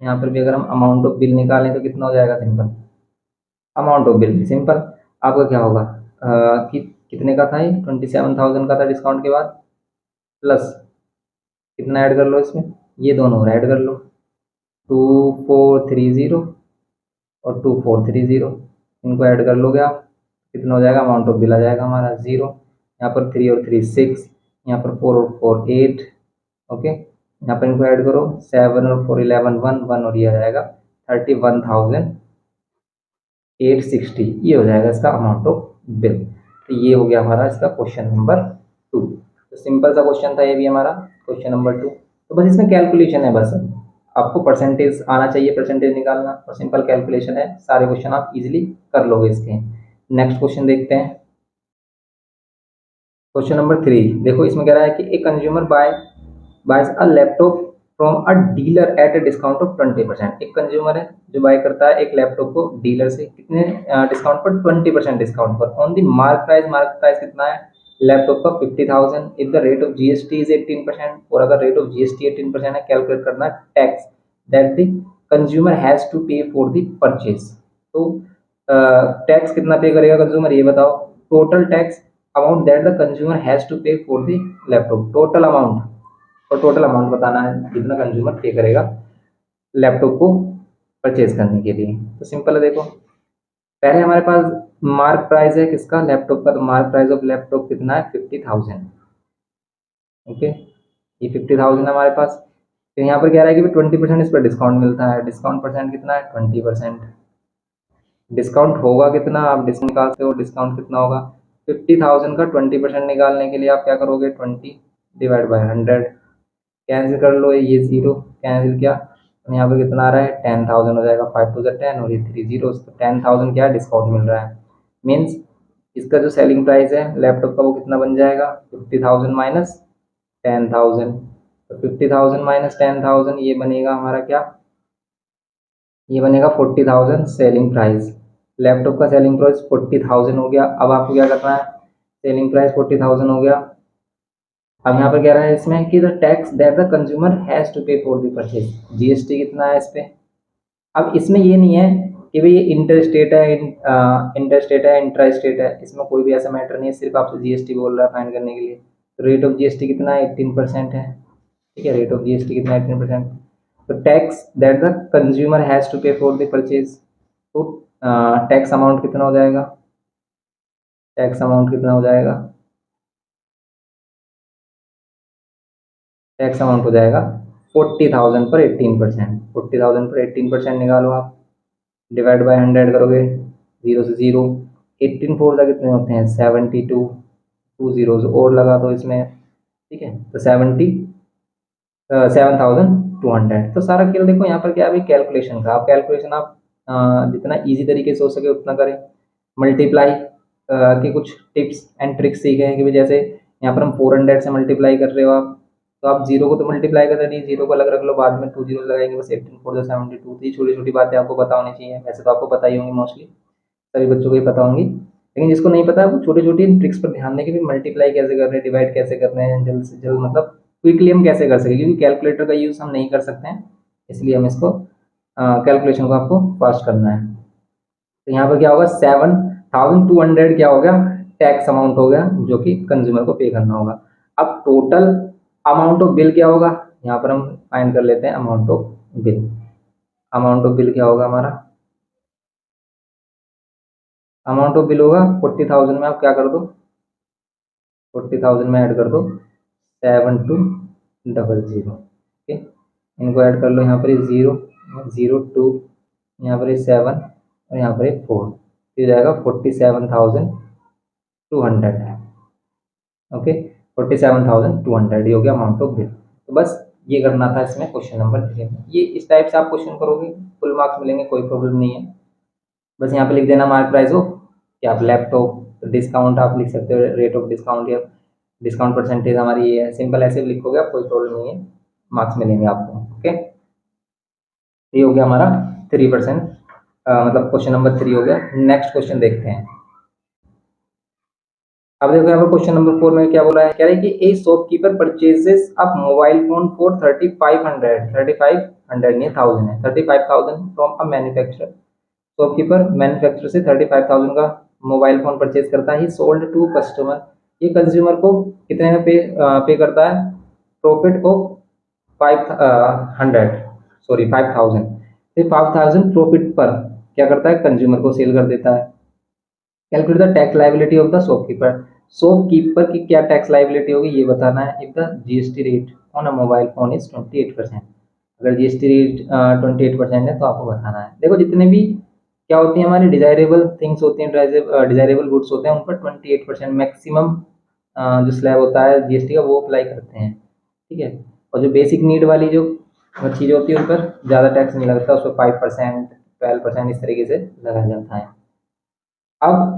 यहाँ पर भी अगर हम अमाउंट ऑफ बिल निकालें तो कितना हो जाएगा, simple amount of bill, simple आपका क्या होगा, कि कितने का था ये, 27,000 का था डिस्काउंट के बाद, प्लस कितना ऐड कर लो इसमें, ये दोनों ऐड कर लो, 2430 और 2430, इनको ऐड कर लोगे आप, कितना हो जाएगा, अमाउंट ऑफ बिल आ जाएगा हमारा 0, यहाँ पर 3 और 3 6, यहाँ पर 4 और 4 8। ओके, यहाँ पर इनको ऐड करो, 7 और 4 11 1 1, और ये आ जाएगा 31,860, ये हो जाएगा इसका अमाउंट ऑफ बिल। तो ये हो गया हमारा इसका क्वेश्चन नंबर 2। तो सिंपल सा क्वेश्चन था ये भी हमारा क्वेश्चन नंबर 2। तो बस इसमें कैलकुलेशन है, बस आपको परसेंटेज आना चाहिए, परसेंटेज निकालना, और सिंपल कैलकुलेशन है, सारे क्वेश्चन आप इजीली कर लोगे इसके। नेक्स्ट क्वेश्चन देखते हैं, क्वेश्चन नंबर 3। देखो इसमें कह रहा है कि एक consumer boys a laptop from a dealer eight a discount of 20%। एक कंज्यूमर है जो बाय करता है एक लैपटॉप को डीलर से, कितने डिस्काउंट पर, 20% डिस्काउंट पर, ऑन दी मार्क प्राइस कितना है लैपटॉप का 50,000, if the rate of GST is 18%, और अगर रेट ऑफ जीएसटी 18% है, कैलकुलेट करना tax that the consumer has to pay for the purchase. तो टैक्स कितना पे करेगा कंज्यूमर, ये बताओ, total tax amount that the consumer has to pay for the laptop, total amount, और total amount बताना है जितना कंज्यूमर पे करेगा लैपटॉप को परचेज करने के लिए। तो सिंपल है, देखो पहले हमारे पास मार्क प्राइस है किसका, लैपटॉप का, तो मार्क प्राइस ऑफ लैपटॉप कितना है 50,000। ओके, ये 50,000 हमारे पास। तो यहाँ पर कह रहा है कि 20% इस पर डिस्काउंट मिलता है, डिस्काउंट परसेंट कितना है 20%, डिस्काउंट होगा कितना, आप डिस्काउंट निकालते हो, डिस्काउंट कितना होगा 50,000 का 20% निकालने के लिए आप क्या करोगे, 20 डिवाइड बाई 100, कैंसिल कर लो, ये 0 कैंसिल किया, तो यहाँ पर कितना आ रहा है 10,000 हो जाएगा, 5 2 10, और ये 3 जीरो, तो 10,000 क्या डिस्काउंट मिल रहा है, मीन्स इसका जो सेलिंग प्राइस है लैपटॉप का वो कितना बन जाएगा 50,000 माइनस 10,000। तो 50,000 माइनस 10,000 ये बनेगा हमारा क्या, ये बनेगा 40,000 सेलिंग प्राइस। लैपटॉप का सेलिंग प्राइस 40,000 हो गया। अब आपको क्या करना है, सेलिंग प्राइस 40,000 हो गया। अब यहाँ पर कह रहा है इसमें कि the tax that the consumer has to pay for the purchase, GST कितना है इस पे। अब इसमें ये नहीं है कि भाई ये इंटर स्टेट है, इंटर स्टेट है, इंट्रा स्टेट है, इसमें कोई भी ऐसा मैटर नहीं है, सिर्फ आपसे जीएसटी बोल रहा है फाइंड करने के लिए। तो रेट ऑफ जीएसटी कितना है 18% है, ठीक है, रेट ऑफ जीएसटी कितना है 18%। तो tax that the consumer has to pay for the purchase, तो टैक्स अमाउंट कितना हो जाएगा टैक्स अमाउंट कितना हो जाएगा, टैक्स अमाउंट हो जाएगा 40,000 पर 18%। 40,000 पर 18% निकालो आप, डिवाइड बाय 100 करोगे, जीरो से जीरो, 18 फोर का कितने होते हैं 72, टू जीरोज और लगा दो इसमें, ठीक है, तो 7,200। तो सारा खेल देखो यहाँ पर क्या है कैलकुलेशन का। आप कैलकुलेशन आप जितना इजी तरीके से हो सके उतना करें। मल्टीप्लाई के कुछ टिप्स एंड ट्रिक्स सीखे हैं कि भाई जैसे यहाँ पर हम 400 से मल्टीप्लाई कर रहे हो आप, तो आप जीरो को तो मल्टीप्लाई कर रहे नहीं, जीरो को अलग रख लो, बाद में टू जीरो लगाएंगे, बस 18 फोर 72। तो ये छोटी छोटी बातें आपको पता होनी चाहिए। वैसे तो आपको पता ही होंगी, मोस्टली सभी बच्चों को ही पता होंगी, लेकिन जिसको नहीं पता वो छोटी छोटी ट्रिक्स पर ध्यान दें कि भाई मल्टीप्लाई कैसे कर रहे हैं, डिवाइड कैसे कर रहे हैं, जल्द से जल्द मतलब क्विकली हम कैसे कर सकें, क्योंकि कैलकुलेटर का यूज़ हम नहीं कर सकते हैं, इसलिए हम इसको कैलकुलेशन को आपको फास्ट करना है। तो यहाँ पर क्या होगा 7,200 क्या हो गया टैक्स अमाउंट हो गया जो कि कंज्यूमर को पे करना होगा। अब टोटल अमाउंट ऑफ बिल क्या होगा, यहाँ पर हम फाइंड कर लेते हैं amount of bill. Amount of bill क्या होगा हमारा, अमाउंट ऑफ बिल होगा 40,000 में आप क्या कर दो, 40,000 में ऐड कर दो 7200, ओके, इनको ऐड कर लो, यहाँ पर जीरो, जीरो टू, यहाँ पर 7 और यहाँ पर 4, हो जाएगा 47,200 है, ओके, 47,200 ये हो गया अमाउंट ऑफ बिल। तो बस ये करना था इसमें क्वेश्चन नंबर 3 में। ये इस टाइप से आप क्वेश्चन करोगे फुल मार्क्स मिलेंगे, कोई प्रॉब्लम नहीं है। बस यहाँ पे लिख देना मार्क प्राइस ऑफ क्या, आप लैपटॉप डिस्काउंट आप लिख सकते हो, रेट ऑफ डिस्काउंट या डिस्काउंट परसेंटेज हमारी ये है, सिंपल ऐसे भी लिखोगे आप, कोई प्रॉब्लम नहीं है, मार्क्स मिलेंगे आपको, ओके। ये हो गया हमारा 3%, मतलब क्वेश्चन नंबर 3 हो गया। नेक्स्ट क्वेश्चन देखते हैं। अब देखो यहाँ पर क्वेश्चन नंबर 4 में क्या बोला है, कह रहे हैं कि ए shopkeeper purchases a mobile phone for 3,500, 3,500 नहीं 1000 है, 35,000 from a manufacturer. Shopkeeper manufacturer से 35,000 का मोबाइल फोन परचेज करता है, ही सोल्ड टू कस्टमर, ये कंज्यूमर को कितने में पे करता है, प्रॉफिट ऑफ 500, सॉरी 5,000, फिर 5,000 प्रॉफिट पर क्या करता है कंज्यूमर को सेल कर देता है। Calculate the tax liability of the shopkeeper, shopkeeper की क्या टैक्स लाइबिलिटी होगी ये बताना है। If the GST rate on a mobile phone is 28%, अगर जीएसटी रेट 28% है तो आपको बताना है। देखो जितने भी क्या होती है हमारी डिजायरेबल थिंग्स होती हैं, डिजायरेबल गुड्स होते हैं, उन पर 28% मैक्सिमम जो स्लैब होता है जीएसटी का वो अप्लाई करते हैं, ठीक है। और जो बेसिक नीड वाली जो चीज़ होती है उन पर ज़्यादा टैक्स नहीं लगता, उस पर 5%, 12% इस तरीके से लगाया जाता है। अब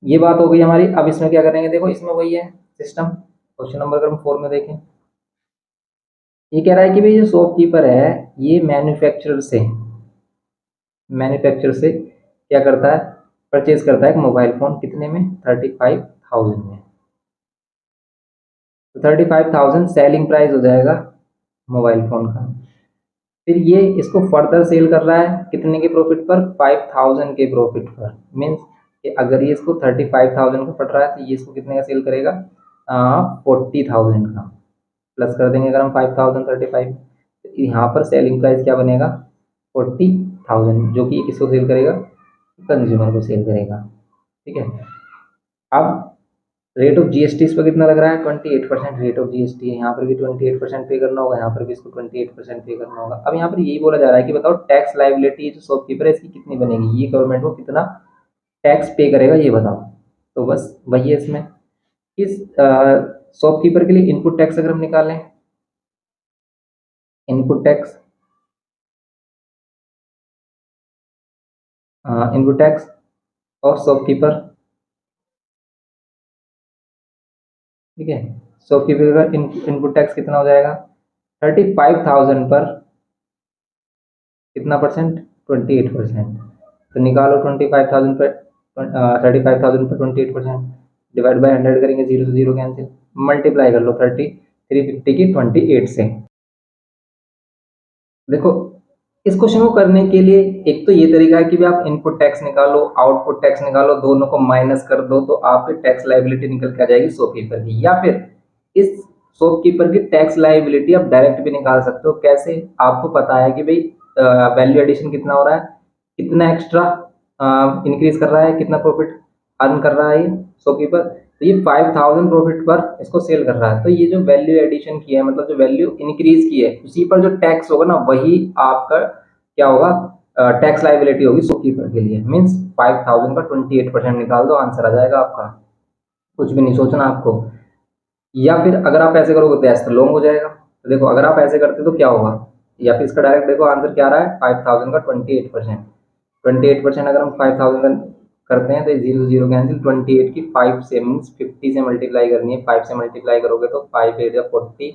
ये बात हो गई हमारी। अब इसमें क्या करेंगे, देखो इसमें वही है सिस्टम। क्वेश्चन नंबर अगर हम 4 में देखें, ये कह रहा है कि भाई जो शॉपकीपर है ये मैन्युफैक्चरर से क्या करता है, परचेज करता है एक मोबाइल फोन, कितने में 35,000 में। तो 35,000 सेलिंग प्राइस हो जाएगा मोबाइल फोन का। फिर ये इसको फर्दर सेल कर रहा है कितने के प्रॉफिट पर, 5,000 के प्रॉफिट पर। मीन्स कि अगर ये इसको 35,000 का पड़ रहा है तो ये इसको कितने का सेल करेगा, 40,000 का। प्लस कर देंगे अगर हम 5,000 35, तो यहाँ पर सेलिंग प्राइस क्या बनेगा 40,000, जो कि किसको सेल करेगा, कंज्यूमर को सेल करेगा, ठीक है। अब रेट ऑफ जीएसटी इस पर कितना लग रहा है 28% रेट ऑफ जीएसटी है, यहाँ पर भी 28% पे करना होगा, यहाँ पर भी इसको 28% पे करना होगा। अब यहाँ पर यही बोला जा रहा है कि बताओ टैक्स लाइबिलिटी जो शॉपकीपर है इसकी कितनी बनेगी, ये गवर्नमेंट को कितना टैक्स पे करेगा ये बताओ। तो बस वही है इसमें, इस शॉपकीपर के लिए इनपुट टैक्स अगर हम निकालें, इनपुट टैक्स, इनपुट टैक्स और शॉपकीपर, ठीक है। शॉपकीपर का इनपुट टैक्स कितना हो जाएगा 35,000 पर कितना परसेंट 28%। तो निकालो 25,000 पर 35,000 पर 28%, डिवाइड बाय 100 करेंगे, जीरो से जीरो कैंसिल, मल्टीप्लाई कर लो 350 की 28 से। देखो इस क्वेश्चन को करने के लिए एक तो ये तरीका है कि भी आप इनपुट टैक्स निकालो आउटपुट टैक्स निकालो, दोनों को माइनस कर दो तो आपकी टैक्स लाइबिलिटी निकल के आ जाएगी शॉपकीपर की। या फिर इस शॉपकीपर की टैक्स लाइबिलिटी आप डायरेक्ट भी निकाल सकते हो। कैसे, आपको पता है कि भाई वैल्यू एडिशन कितना हो रहा है, कितना एक्स्ट्रा इंक्रीज कर रहा है, कितना प्रॉफिट अर्न कर रहा है ये शॉपकीपर। तो ये 5000 प्रॉफिट पर इसको सेल कर रहा है। तो ये जो वैल्यू एडिशन की है, मतलब जो वैल्यू इंक्रीज की है, उसी पर जो टैक्स होगा ना, वही आपका क्या होगा, टैक्स लाइबिलिटी होगी शॉपकीपर के लिए। मीन्स 5000 का 28% निकाल दो, आंसर आ जाएगा आपका। कुछ भी नहीं सोचना आपको। या फिर अगर आप ऐसे करोगे तो ऐसे लॉन्ग हो जाएगा। तो देखो अगर आप ऐसे करते तो क्या होगा, या फिर इसका डायरेक्ट देखो आंसर क्या आ रहा है, 5000 का 28%। 28% अगर हम 5000 का करते हैं तो जीरो जीरो कैंसिल, 28 की 5 से मीन्स 50 से मल्टीप्लाई करनी है। 5 से मल्टीप्लाई करोगे तो 5 8 40,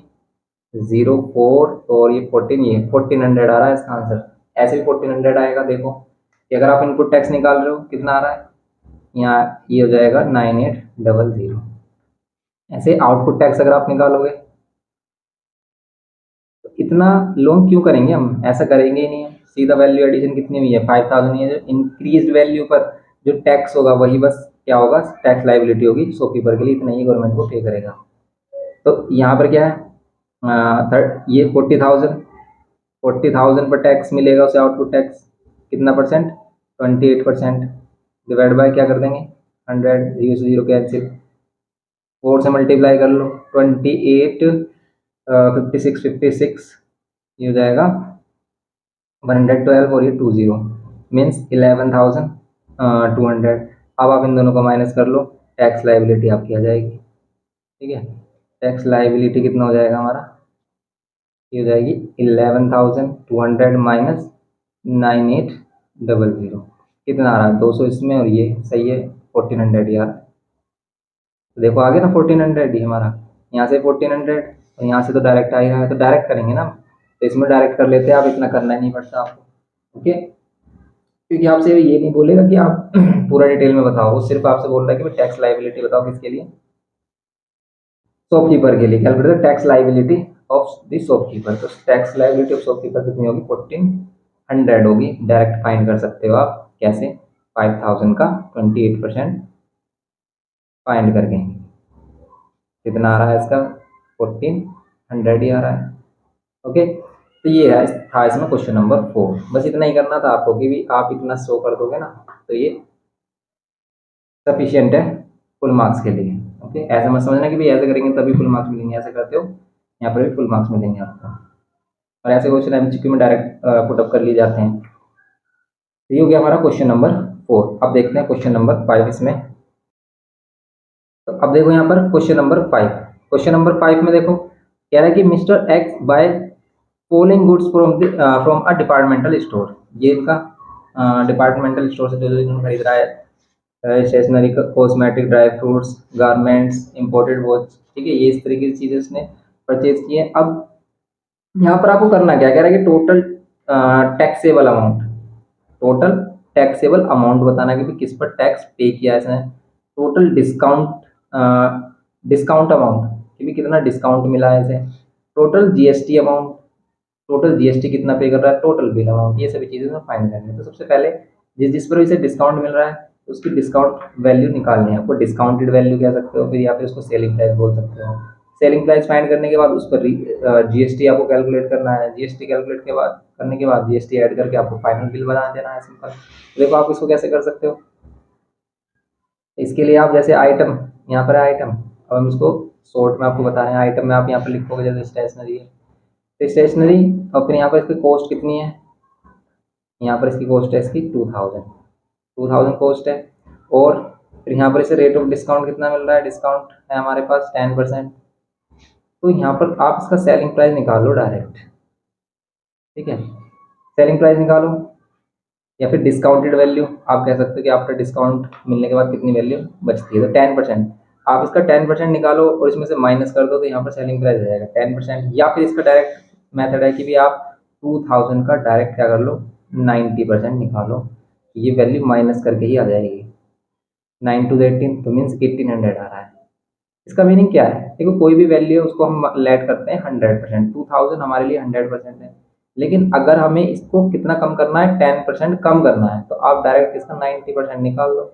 04 और ये 14, ये 1400 आ रहा है इसका आंसर। ऐसे भी 1400 आएगा। देखो कि अगर आप इनपुट टैक्स निकाल रहे हो कितना आ रहा है, यहाँ ये हो जाएगा 9800। ऐसे आउटपुट टैक्स अगर आप निकालोगे, तो इतना लॉन्ग क्यों करेंगे हम, ऐसा करेंगे ही नहीं हम। सीधा वैल्यू एडिशन कितनी हुई है, 5000 है। जो इंक्रीज वैल्यू पर जो टैक्स होगा वही बस क्या होगा, टैक्स लाइबिलिटी होगी शॉपकीपर के लिए, इतना ही गवर्नमेंट को पे करेगा। तो यहाँ पर क्या है, ये 40,000 पर टैक्स मिलेगा उसे, आउटपुट टैक्स कितना परसेंट, 28%। डिवाइड बाय क्या कर देंगे, 100, जीरो से जीरो कैंसिल, 4 से मल्टीप्लाई कर लो, 28 56 ये हो जाएगा 112 और ये 20 मीन्स 11,200। अब आप इन दोनों को माइनस कर लो, टैक्स लाइबिलिटी आपकी आ जाएगी। ठीक है, टैक्स लाइबिलिटी कितना हो जाएगा हमारा, ये हो जाएगी 11,200 माइनस 9800। कितना आ रहा है, 200 इसमें और ये सही है 1400 यार। तो देखो आगे ना 1400 ही हमारा, यहाँ से 1400 और यहाँ से तो डायरेक्ट आ ही रहा है, तो डायरेक्ट करेंगे ना। तो इसमें डायरेक्ट कर लेते हैं, आप इतना करना ही नहीं पड़ता आपको। ओके, क्योंकि आपसे ये नहीं बोलेगा कि आप पूरा डिटेल में बताओ, वो सिर्फ आपसे बोल रहा है कि भाई टैक्स लाइबिलिटी बताओ, किसके लिए, शॉपकीपर के लिए। Calculate the tax liability of the shopkeeper. तो टैक्स लाइबिलिटी ऑफ शॉपकीपर कितनी होगी, 1400 होगी। डायरेक्ट फाइंड कर सकते हो आप, कैसे, 5000 का 28% फाइंड करके कितना आ रहा है इसका, 1400 ही आ रहा है। ओके, तो ये है था इसमें क्वेश्चन नंबर 4। बस इतना ही करना था आपको कि भी आप इतना शो कर दोगे ना, तो ये सफिशियंट है फुल मार्क्स के लिए। ओके, ऐसा मत समझना कि भाई ऐसे करेंगे तभी फुल मार्क्स मिलेंगे, ऐसे करते हो यहाँ पर भी फुल मार्क्स मिलेंगे आपको। और ऐसे क्वेश्चन एमसीक्यू में डायरेक्ट पुटअप कर लिए जाते हैं। तो ये हो गया हमारा क्वेश्चन नंबर 4। अब देखते हैं क्वेश्चन नंबर 5 इसमें। तो अब देखो यहाँ पर क्वेश्चन नंबर 5। क्वेश्चन नंबर 5 में देखो कह रहा है कि mister X buy polling goods from a departmental store. ये इनका डिपार्टमेंटल स्टोर से जो जो इन्होंने खरीद रहा है, stationery, cosmetic, dry fruits, garments, imported watch. ठीक है, ये इस तरीके की चीज़ें उसने परचेज की है। अब यहाँ पर आपको करना क्या, कह रहा है कि total taxable amount, total taxable amount बताना कि किस पर टैक्स पे किया है इसने। टोटल डिस्काउंट अमाउंट कि भी कितना डिस्काउंट मिला है इसे। Total GST amount, total GST कितना पे कर रहा है, टोटल बिल अमाउंट, ये सभी चीज़ें फाइंड करनी है। तो सबसे पहले जिस जिस पर इसे डिस्काउंट मिल रहा है उसकी डिस्काउंट वैल्यू निकालनी है आपको। डिस्काउंटेड वैल्यू कह सकते हो फिर, या फिर उसको सेलिंग प्राइस बोल सकते हो। सेलिंग प्राइस फाइंड करने के बाद उस पर जीएसटी आपको कैलकुलेट करना है। जीएसटी कैलकुलेट के बाद करने के बाद जीएसटी ऐड करके आपको फाइनल बिल बना देना है, सिंपल। देखो आप इसको कैसे कर सकते हो, इसके लिए आप जैसे आइटम, यहाँ पर है आइटम, अब हम इसको शॉर्ट में आपको बता रहे हैं। आइटम में आप यहाँ पर लिखोगे जैसे स्टेशनरी है, तो स्टेशनरी, और फिर यहाँ पर इसकी कॉस्ट कितनी है, यहाँ पर इसकी कॉस्ट है इसकी 2000 कॉस्ट है। और फिर यहाँ पर इसे रेट ऑफ डिस्काउंट कितना मिल रहा है, डिस्काउंट है हमारे पास 10%। तो यहाँ पर आप इसका सेलिंग प्राइस निकालो डायरेक्ट। ठीक है, सेलिंग प्राइस निकालो, या फिर डिस्काउंटेड वैल्यू आप कह सकते हो कि आफ्टर डिस्काउंट मिलने के बाद कितनी वैल्यू बचती है, तो 10%। आप इसका 10% निकालो और इसमें से माइनस कर दो, तो यहाँ पर सेलिंग प्राइस आ जाएगा 10%। या फिर इसका डायरेक्ट मेथड है कि भी आप 2000 का डायरेक्ट क्या कर लो, 90% निकालो, ये वैल्यू माइनस करके ही आ जाएगी। 9 टू 18 तो मीन्स 1800 आ रहा है। इसका मीनिंग क्या है, देखो कोई भी वैल्यू है उसको हम लेट करते हैं 100%। 2000 हमारे लिए 100% है, लेकिन अगर हमें इसको कितना कम करना है, 10% कम करना है, तो आप डायरेक्ट इसका 90% निकाल दो।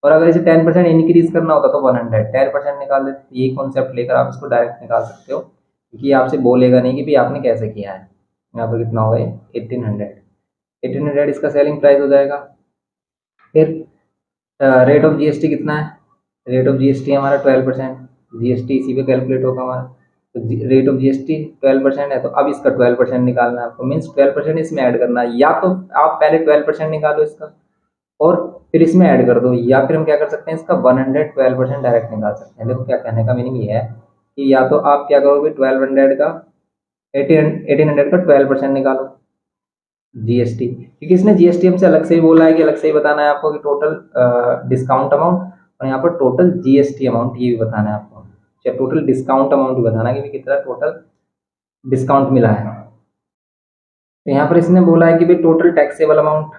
और अगर इसे 10% इंक्रीज करना होता तो 100 10% निकाल देते। ये कॉन्सेप्ट लेकर आप इसको डायरेक्ट निकाल सकते हो, क्योंकि आपसे बोलेगा नहीं कि भाई आपने कैसे किया है। यहाँ पर कितना होगा, 1800 इसका सेलिंग प्राइस हो जाएगा। फिर रेट ऑफ जीएसटी कितना है? रेट ऑफ जीएसटी हमारा 12%। जीएसटी इसी पे कैलकुलेट होगा हमारा। तो रेट ऑफ जीएसटी 12% है, तो अब इसका 12% निकालना है आपको, मीन्स 12% इसमें ऐड करना है। या तो आप पहले 12% निकालो इसका और फिर इसमें ऐड कर दो, या फिर हम क्या कर सकते हैं, इसका 112% डायरेक्ट निकाल सकते हैं। देखो क्या कहने का मीनिंग ये है कि या तो आप क्या करोगे, 1200 का 1800 का 12% निकालो जीएसटी, क्योंकि इसने जीएसटी हमसे अलग से ही बोला है कि अलग से ही बताना है आपको कि टोटल डिस्काउंट अमाउंट, और यहाँ पर टोटल जीएसटी अमाउंट ये भी बताना है आपको, चाहे टोटल डिस्काउंट अमाउंट भी बताना है कि कितना टोटल डिस्काउंट मिला है। तो यहाँ पर इसने बोला है कि भाई टोटल टैक्सेबल अमाउंट,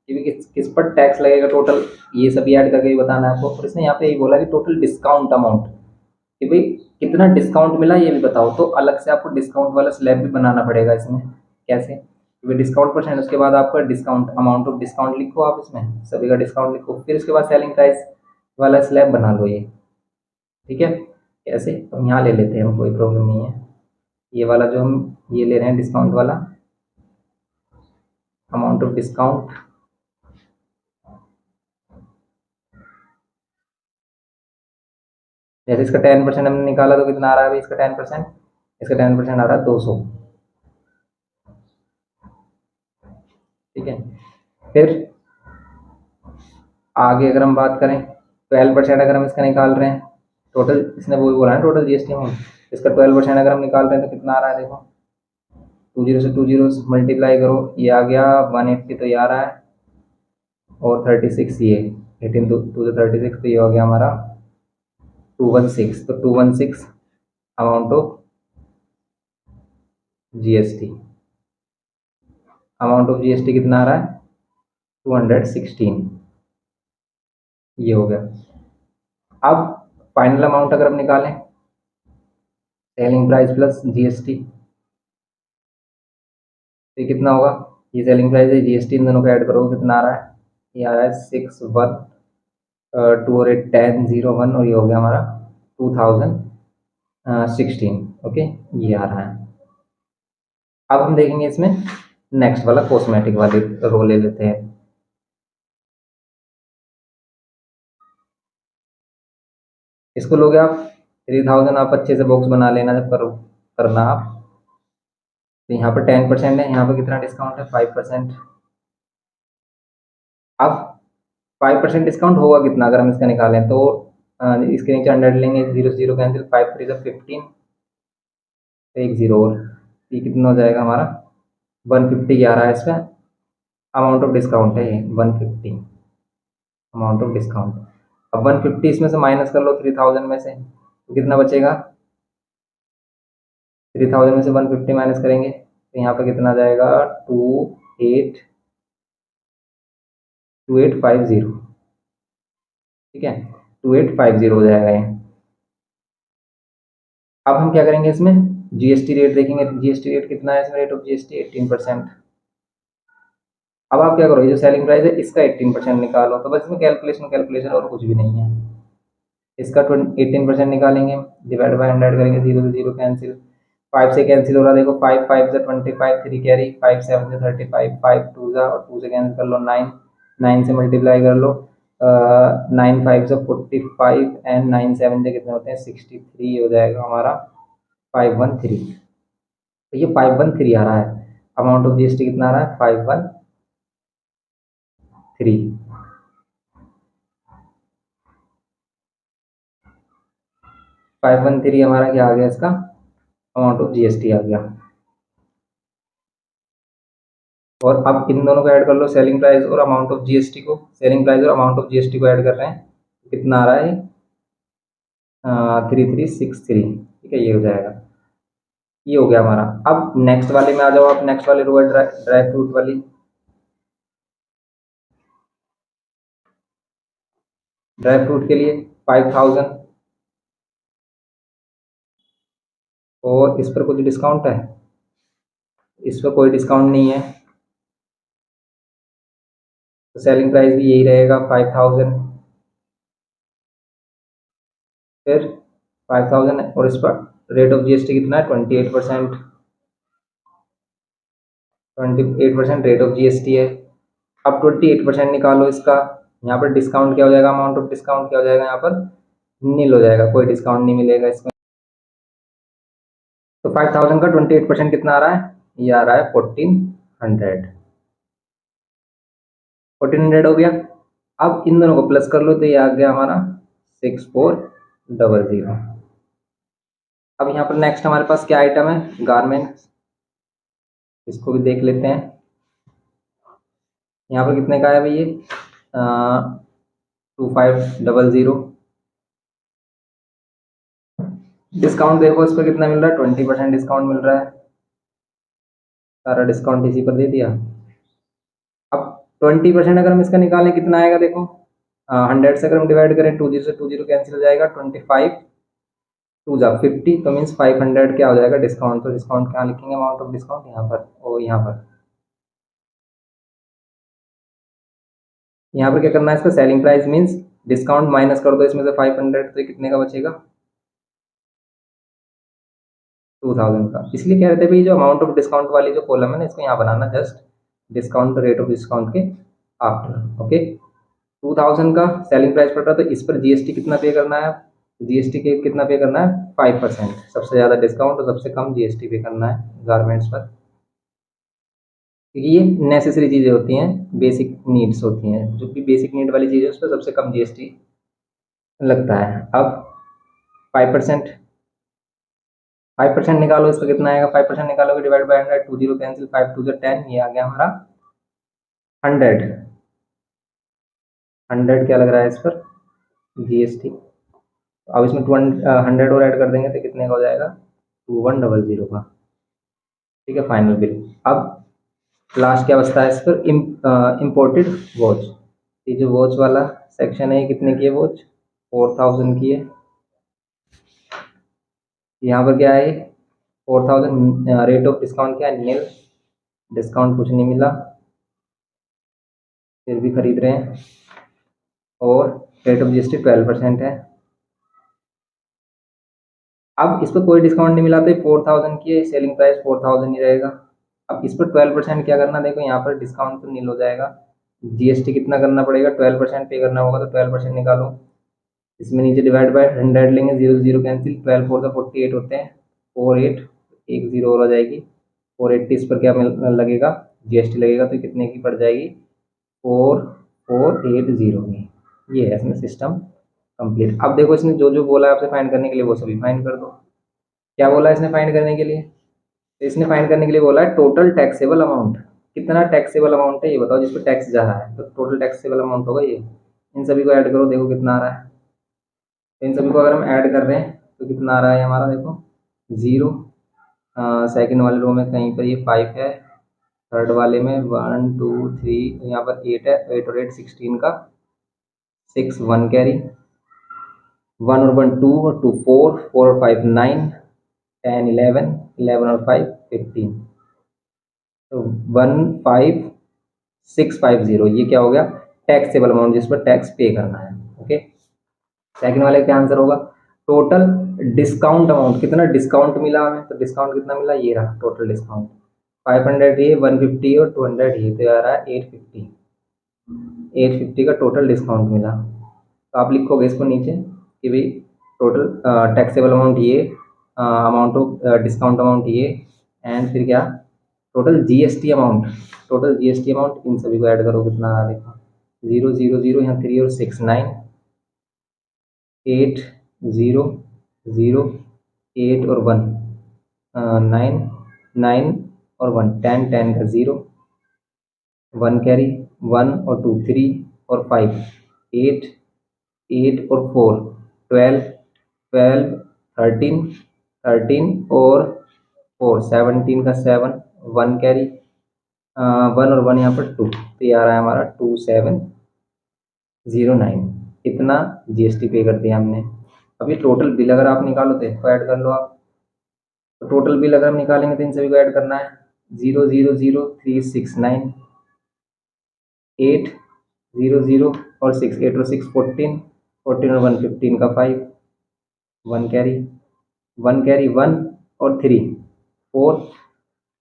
कि भी किस पर टैक्स लगेगा टोटल, ये सभी ऐड करके भी बताना है आपको। और इसने यहाँ पे ये बोला कि टोटल डिस्काउंट अमाउंट, कि भाई कितना डिस्काउंट मिला ये भी बताओ। तो अलग से आपको डिस्काउंट वाला स्लैब भी बनाना पड़ेगा इसमें। कैसे? क्योंकि डिस्काउंट परसेंट, उसके बाद आपका डिस्काउंट अमाउंट ऑफ डिस्काउंट लिखो, आप इसमें सभी का डिस्काउंट लिखो, फिर उसके बाद सेलिंग प्राइस वाला स्लैब बना लो ये। ठीक है? कैसे? हम यहाँ ले लेते हैं, हम कोई प्रॉब्लम नहीं है। ये वाला जो हम ये ले रहे हैं डिस्काउंट वाला, अमाउंट ऑफ डिस्काउंट, जैसे इसका 10% हमने निकाला तो कितना आ रहा है भाई इसका 10%? इसका 10% आ रहा है 200। ठीक है? फिर आगे अगर हम बात करें, 12% अगर हम इसका निकाल रहे हैं, टोटल इसने वो बोला है टोटल जीएसटी अमाउंट, इसका 12% अगर हम निकाल रहे हैं तो कितना आ रहा है? देखो 20 से 20 मल्टीप्लाई करो, ये आ गया 180, तो ये आ रहा है, और 36 ये 18 टू 36, तो ये हो गया हमारा 216। तो 216 amount of GST, amount of GST कितना आ रहा है? 216, ये हो गया। अब फाइनल अमाउंट अगर हम निकालें, सेलिंग प्राइस प्लस जीएसटी, तो ये कितना होगा? ये सेलिंग प्राइस है, जीएसटी, इन दोनों को ऐड करोगे कितना आ रहा है? ये आ रहा है 61 2 और 8 10 0 1, और ये हो गया हमारा 2016। ओके, ये आ रहा है। अब हम देखेंगे इसमें नेक्स्ट वाला कॉस्मेटिक वाले रो ले लेते हैं। इसको लोगे आप 3000, आप अच्छे से बॉक्स बना लेना जब करो करना आप। तो यहाँ पर 10% है, यहाँ पर कितना डिस्काउंट है? 5%। अब 5% डिस्काउंट होगा कितना अगर हम इसका निकालें तो? इसके नीचे अंडर लेंगे, 0 0 कैंसिल, 5 3 15, एक जीरो और, ये कितना हो जाएगा हमारा? 150 आ रहा है इसमें, अमाउंट ऑफ डिस्काउंट है ये 150, अमाउंट ऑफ डिस्काउंट। अब 150 इसमें से माइनस कर लो 3000 में से, तो कितना बचेगा? 3000 में से 150 माइनस करेंगे तो यहाँ पर कितना जाएगा? 2850। ठीक है, 2850 हो जाएगा ये। अब हम क्या करेंगे, इसमें जीएसटी रेट देखेंगे। जीएसटी रेट कितना है इसमें? Rate of GST 18%। अब आप क्या करो, ये जो सेलिंग प्राइस है इसका 18% निकालो, तो बस इसमें कैलकुलेशन कैलकुलेशन और कुछ भी नहीं है। इसका 18% निकालेंगे, डिवाइड बाय 100 करेंगे, 0 से 0 कैंसिल, 5 से कैंसिल हो रहा है, देखो 5 5 से 25, 3 कैरी, 5 7 से 35, 5 2 जा, और 2 से कैंसिल कर लो 9, 9 से मल्टीप्लाई कर लो, 9 5 से 45, एंड 9 7 से कितने होते हैं? 63 हो जाएगा हमारा 513। तो ये 513 आ रहा है, अमाउंट ऑफ जीएसटी कितना आ रहा है? 513। 513 हमारा क्या आ गया? इसका अमाउंट ऑफ जीएसटी आ गया। और अब इन दोनों को ऐड कर लो, सेलिंग प्राइस और अमाउंट ऑफ जीएसटी को, सेलिंग प्राइस और अमाउंट ऑफ जीएसटी को ऐड कर रहे हैं, कितना आ रहा है? 3363। ठीक है, ये हो जाएगा, ये हो गया हमारा। अब नेक्स्ट वाले में आ जाओ आप, नेक्स्ट वाले रो है ड्राई फ्रूट वाली। ड्राई फ्रूट के लिए 5000, और इस पर कुछ डिस्काउंट है? इस पर कोई डिस्काउंट नहीं है, तो सेलिंग प्राइस भी यही रहेगा 5000। फिर 5000, और इस पर रेट ऑफ जीएसटी कितना है? 28%। 28% रेट ऑफ जीएसटी है। अब 28% निकालो इसका, यहाँ पर डिस्काउंट क्या हो जाएगा, अमाउंट ऑफ डिस्काउंट क्या हो जाएगा, यहाँ पर नील हो जाएगा, कोई डिस्काउंट नहीं मिलेगा इसमें। तो 5000 का 28% कितना आ रहा है, ये आ रहा है 1400। 1400 हो गया। अब इन दोनों को प्लस कर लो तो ये आ गया हमारा 6400। अब यहाँ पर नेक्स्ट हमारे पास क्या आइटम है, गारमेंट्स, इसको भी देख लेते हैं। यहाँ पर कितने का है भाई ये, 2500। डिस्काउंट देखो इस पर कितना मिल रहा है, 20% डिस्काउंट मिल रहा है, सारा डिस्काउंट इसी पर दे दिया। अब 20% अगर हम इसका निकालें कितना आएगा देखो, 100 से अगर हम डिवाइड करें, 20 से 20 कैंसिल हो जाएगा, 25 टू जा 50, तो मीन्स 500 क्या हो जाएगा डिस्काउंट। तो डिस्काउंट क्या लिखेंगे, अमाउंट ऑफ डिस्काउंट यहाँ पर, और यहाँ पर क्या करना है, इसका selling price means discount minus कर दो इसमें से 500, तो कितने का बचेगा, 2000 का। इसलिए कह रहे थे भाई जो अमाउंट ऑफ डिस्काउंट वाली जो कॉलम है ना, इसको यहाँ बनाना just discount rate of discount के आफ्टर। ओके, 2000 का सेलिंग प्राइस पड़ रहा है, तो इस पर जीएसटी कितना पे करना है, जीएसटी के कितना पे करना है, 5%। सबसे ज़्यादा डिस्काउंट और सबसे कम जीएसटी पे करना है गारमेंट्स पर, क्योंकि ये नेसेसरी चीज़ें होती हैं, बेसिक नीड्स होती हैं, जो भी बेसिक नीड वाली चीज़ें उस पर सबसे कम जीएसटी लगता है। अब 5%, 5% निकालो, इसका कितना आएगा, 5% निकालोगे डिवाइड बाय 100, 20 कैंसिल, 5 टू 10, ये आ गया हमारा 100। 100 क्या लग रहा है इस पर, जीएसटी। अब इसमें 100 और ऐड कर देंगे तो कितने का हो जाएगा, 2100 का। ठीक है, फाइनल बिल। अब लास्ट क्या बचता है इस पर, इम्पोर्टेड वॉच। ये जो वॉच वाला सेक्शन है, कितने की है वॉच, 4000 की है। यहाँ पर क्या है, 4000, रेट ऑफ डिस्काउंट क्या है, नील, डिस्काउंट कुछ नहीं मिला, फिर भी खरीद रहे हैं, और रेट ऑफ जीएसटी 12% है। अब इस पर कोई डिस्काउंट नहीं मिला तो 4000 की है, सेलिंग प्राइस 4000 ही रहेगा। अब इस पर 12% क्या करना, देखो यहाँ पर डिस्काउंट तो नील हो जाएगा, जीएसटी कितना करना पड़ेगा, 12% पे करना होगा, तो 12% निकालो, इसमें नीचे डिवाइड बाय 100 लेंगे, 0 कैंसिल, 12 4 का 48 होते हैं, 48, एक जीरो और आ जाएगी, 480 इस पर क्या लगेगा, जीएसटी लगेगा, तो कितने की पड़ जाएगी, 4480 की। ये है इसमें सिस्टम कंप्लीट। अब देखो इसने जो जो बोला है आपसे फाइंड करने के लिए वो सभी फाइंड कर दो। क्या बोला है इसने फाइंड करने के लिए, तो इसने फाइंड करने के लिए बोला है टोटल टैक्सेबल अमाउंट, कितना टैक्सेबल अमाउंट है ये बताओ, जिस पर टैक्स जा रहा है, तो टोटल टैक्सेबल अमाउंट होगा ये। इन सभी को ऐड करो, देखो कितना आ रहा है। तो इन सभी को अगर हम ऐड कर रहे हैं तो कितना आ रहा है हमारा, देखो 0, सेकंड वाले रो में कहीं पर ये 5 है, थर्ड वाले में 1 2 3, यहाँ पर 8 है, 8 और 8 16 का 6 1 कैरी, 1 और 1 2 और 2 4, 4 और 5 9, 10 11, 11 और 5 15, तो 15650, ये क्या हो गया, टैक्सेबल अमाउंट जिस पर टैक्स पे करना है। ओके, सेकंड वाले क्या आंसर होगा, टोटल डिस्काउंट अमाउंट, कितना डिस्काउंट मिला हमें, तो डिस्काउंट कितना मिला, ये रहा टोटल डिस्काउंट, 500 ये, 150 और 200 ये, तो आ रहा है 850, 850 का टोटल डिस्काउंट मिला। तो आप लिखोगे इसको नीचे कि भाई टोटल टैक्सेबल अमाउंट ये, अमाउंट ऑफ डिस्काउंट अमाउंट ये, एंड फिर क्या, total GST amount, total GST amount, इन सभी को ऐड करो, कितना आ रहा है देखो, 0 0 0, यहाँ 3 और 6 9, 8 0 0, 8 और 1 9, 9 और 1 10, 10 का 0, 1 कैरी, 1 और 2 3 और 5 8, 8 और 4 12, 12 13, 13 और 4 17 का 7, 1 कैरी, 1 और 1 यहाँ पर 2, तो ये आ रहा है हमारा 2709, इतना जीएसटी पे कर दिया हमने। अभी टोटल बिल अगर आप निकालो तो इसको ऐड कर लो आप, तो टोटल बिल अगर हम निकालेंगे तो इन सभी को ऐड करना है, 0 0 0 3 6 9, 8 0 0 और 6, 8 और 6 14, 14 और 1 15 का 5, 1 कैरी, 1 कैरी, 1 और 3 4,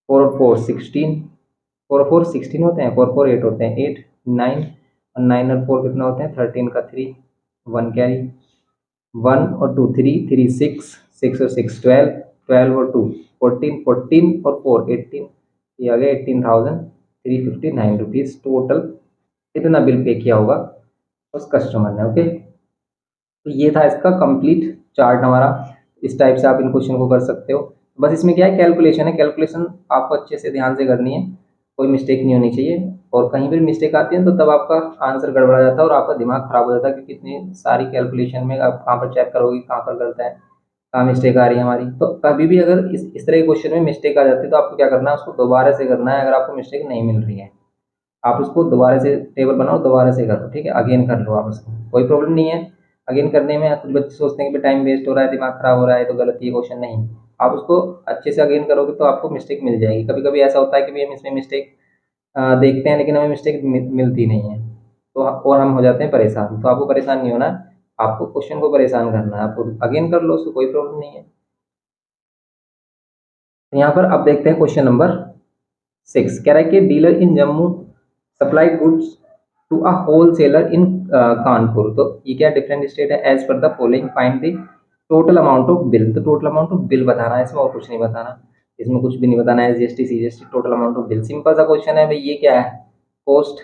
4 और 4 16, 4 और 4 16 होते हैं, 4 4 8 होते हैं, 8 9 और 9 और 4 कितना होते हैं 13 का 3, 1 कैरी, 1 और 2 3, 3 6, 6 और 6 12, 12 और 2 14, 14 और 4 18, ये आ गया 18,359 रुपीज़ टोटल। इतना बिल पे किया होगा उस कस्टमर ने। ओके, तो ये था इसका कंप्लीट चार्ट हमारा। इस टाइप से आप इन क्वेश्चन को कर सकते हो। बस इसमें क्या है, कैलकुलेशन है, कैलकुलेशन आपको अच्छे से ध्यान से करनी है, कोई मिस्टेक नहीं होनी चाहिए। और कहीं भी मिस्टेक आती है तो तब आपका आंसर गड़बड़ा जाता है और आपका दिमाग खराब हो जाता है, क्योंकि इतनी सारी कैलकुलेशन में आप कहाँ पर चेक करोगे, कहाँ पर गलत है, कहाँ मिस्टेक आ रही है हमारी। तो कभी भी अगर इस तरह के क्वेश्चन में मिस्टेक आ जाती है तो आपको क्या करना है, उसको दोबारा से करना है। अगर आपको मिस्टेक नहीं मिल रही है, आप उसको दोबारा से टेबल बनाओ, दोबारा से करो, ठीक है, अगेन कर लो आप उसको, कोई प्रॉब्लम नहीं है। अगेन करने में कुछ बच्चे सोचते हैं कि टाइम वेस्ट हो रहा है, दिमाग खराब हो रहा है, तो गलत ये क्वेश्चन नहीं। आप उसको अच्छे से अगेन करोगे तो आपको मिस्टेक मिल जाएगी। कभी कभी ऐसा होता है कि भी हम इसमें मिस्टेक देखते हैं लेकिन हमें मिस्टेक मिलती नहीं है, तो और हम हो जाते हैं परेशान। तो आपको परेशान नहीं होना, आपको क्वेश्चन को परेशान करना है, आपको अगेन कर लो, उसको कोई प्रॉब्लम नहीं है। यहाँ पर अब देखते हैं क्वेश्चन नंबर 6। कह रहा है कि dealer in Jammu supply goods to a wholesaler in Kanpur. तो ये क्या डिफरेंट स्टेट है, as per the following find the total amount of bill. तो टोटल अमाउंट ऑफ बिल बताना है इसमें, और कुछ नहीं बताना, इसमें कुछ भी नहीं बताना है। GST CGST total amount of bill, simple सा क्वेश्चन है भाई। ये क्या है, कॉस्ट,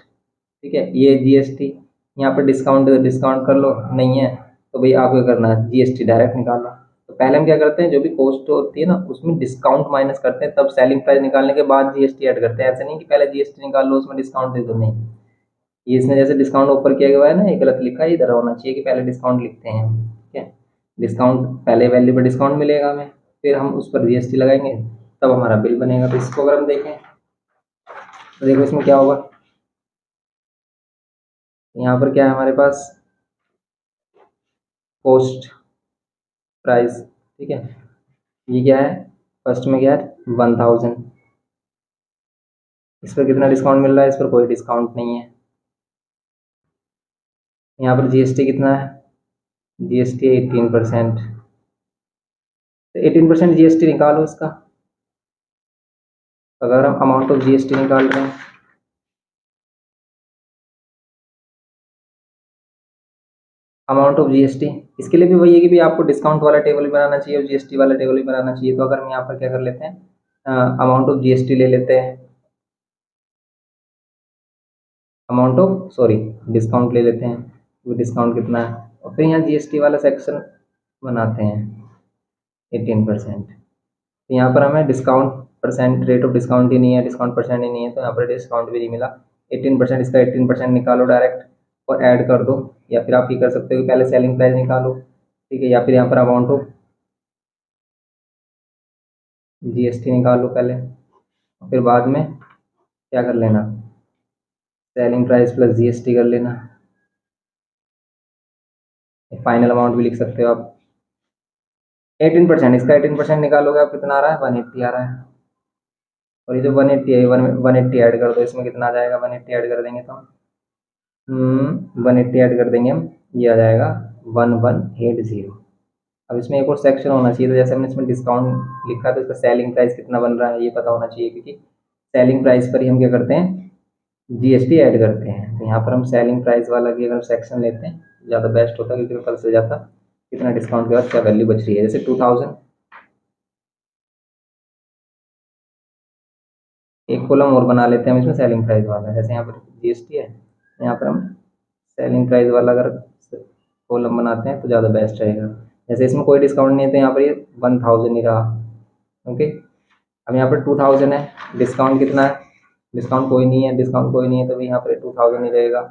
ठीक है, ये जीएसटी। यहाँ पर डिस्काउंट डिस्काउंट कर लो, नहीं है तो भाई आपको क्या करना है, जीएसटी डायरेक्ट निकालना। तो पहले हम क्या करते हैं, जो भी कॉस्ट होती है ना उसमें डिस्काउंट माइनस करते हैं, तब सेलिंग प्राइस निकालने के बाद जीएसटी ऐड करते हैं। ऐसा नहीं कि पहले जीएसटी निकाल लो उसमें डिस्काउंट दे दो, नहीं। ये इसने जैसे डिस्काउंट ऊपर किया गया है ना, ये गलत लिखा है, इधर होना चाहिए कि पहले डिस्काउंट लिखते हैं, ठीक है। डिस्काउंट पहले वैल्यू पर डिस्काउंट मिलेगा हमें, फिर हम उस पर जीएसटी लगाएंगे, तब हमारा बिल बनेगा। तो इसको अगर हम देखें तो देखो इसमें क्या होगा, यहाँ पर क्या है हमारे पास, कॉस्ट प्राइस, ठीक है। ये क्या है, फर्स्ट में क्या है 1000, इस पर कितना डिस्काउंट मिल रहा है, इस पर कोई डिस्काउंट नहीं है। यहाँ पर जीएसटी कितना है, जीएसटी 18%, तो 18% जीएसटी निकालो इसका। अगर हम अमाउंट ऑफ जीएसटी निकाल रहे हैं, अमाउंट ऑफ जीएसटी, इसके लिए भी वही है कि भी आपको डिस्काउंट वाला टेबल भी बनाना चाहिए और जीएसटी वाला टेबल भी बनाना चाहिए। तो अगर हम यहाँ पर क्या कर लेते हैं, अमाउंट ऑफ जीएसटी ले लेते हैं, अमाउंट ऑफ सॉरी डिस्काउंट ले लेते हैं, वो डिस्काउंट कितना है, और फिर यहाँ जीएसटी वाला सेक्शन बनाते हैं 18%। तो यहाँ पर हमें discount percent, rate of discount ही नहीं है, डिस्काउंट परसेंट ही नहीं है, तो यहाँ पर डिस्काउंट भी नहीं मिला। 18%, इसका 18% निकालो डायरेक्ट और ऐड कर दो, या फिर आप ये कर सकते हो कि पहले सेलिंग प्राइस निकालो, ठीक है, या फिर यहाँ पर अमाउंट ऑफ जीएसटी निकालो पहले, और फिर बाद में क्या कर लेना, सेलिंग प्राइस प्लस जीएसटी कर लेना। फाइनल अमाउंट भी लिख सकते हो आप। 18%, इसका 18% निकालोगे आप कितना आ रहा है, 180 आ रहा है। और ये जो 180 है, 180 ऐड कर दो, इसमें कितना आ जाएगा, 180 ऐड कर देंगे तो 180 ऐड कर देंगे हम, ये आ जाएगा 1180। अब इसमें एक और सेक्शन होना चाहिए, तो जैसे हमने इसमें डिस्काउंट लिखा तो इसका सेलिंग प्राइस कितना बन रहा है ये पता होना चाहिए, क्योंकि सेलिंग प्राइस पर ही हम क्या करते हैं, जीएसटी ऐड करते हैं। तो यहाँ पर हम सेलिंग प्राइस वाला भी अगर सेक्शन लेते हैं ज़्यादा बेस्ट होता है, क्योंकि पता चल जाता कितना डिस्काउंट के बाद क्या वैल्यू बच रही है। जैसे 2000, एक कॉलम और बना लेते हैं हम इसमें सेलिंग प्राइस वाला, जैसे यहाँ पर जीएसटी है, यहाँ पर हम सेलिंग प्राइस वाला अगर कॉलम बनाते हैं तो ज़्यादा बेस्ट रहेगा। जैसे इसमें कोई डिस्काउंट नहीं है तो यहाँ पर ये 1000 ही रहा। ओके, अब यहाँ पर 2000 है, डिस्काउंट कितना है, डिस्काउंट कोई नहीं है, डिस्काउंट कोई नहीं है, तो भी यहाँ पर 2000 ही रहेगा,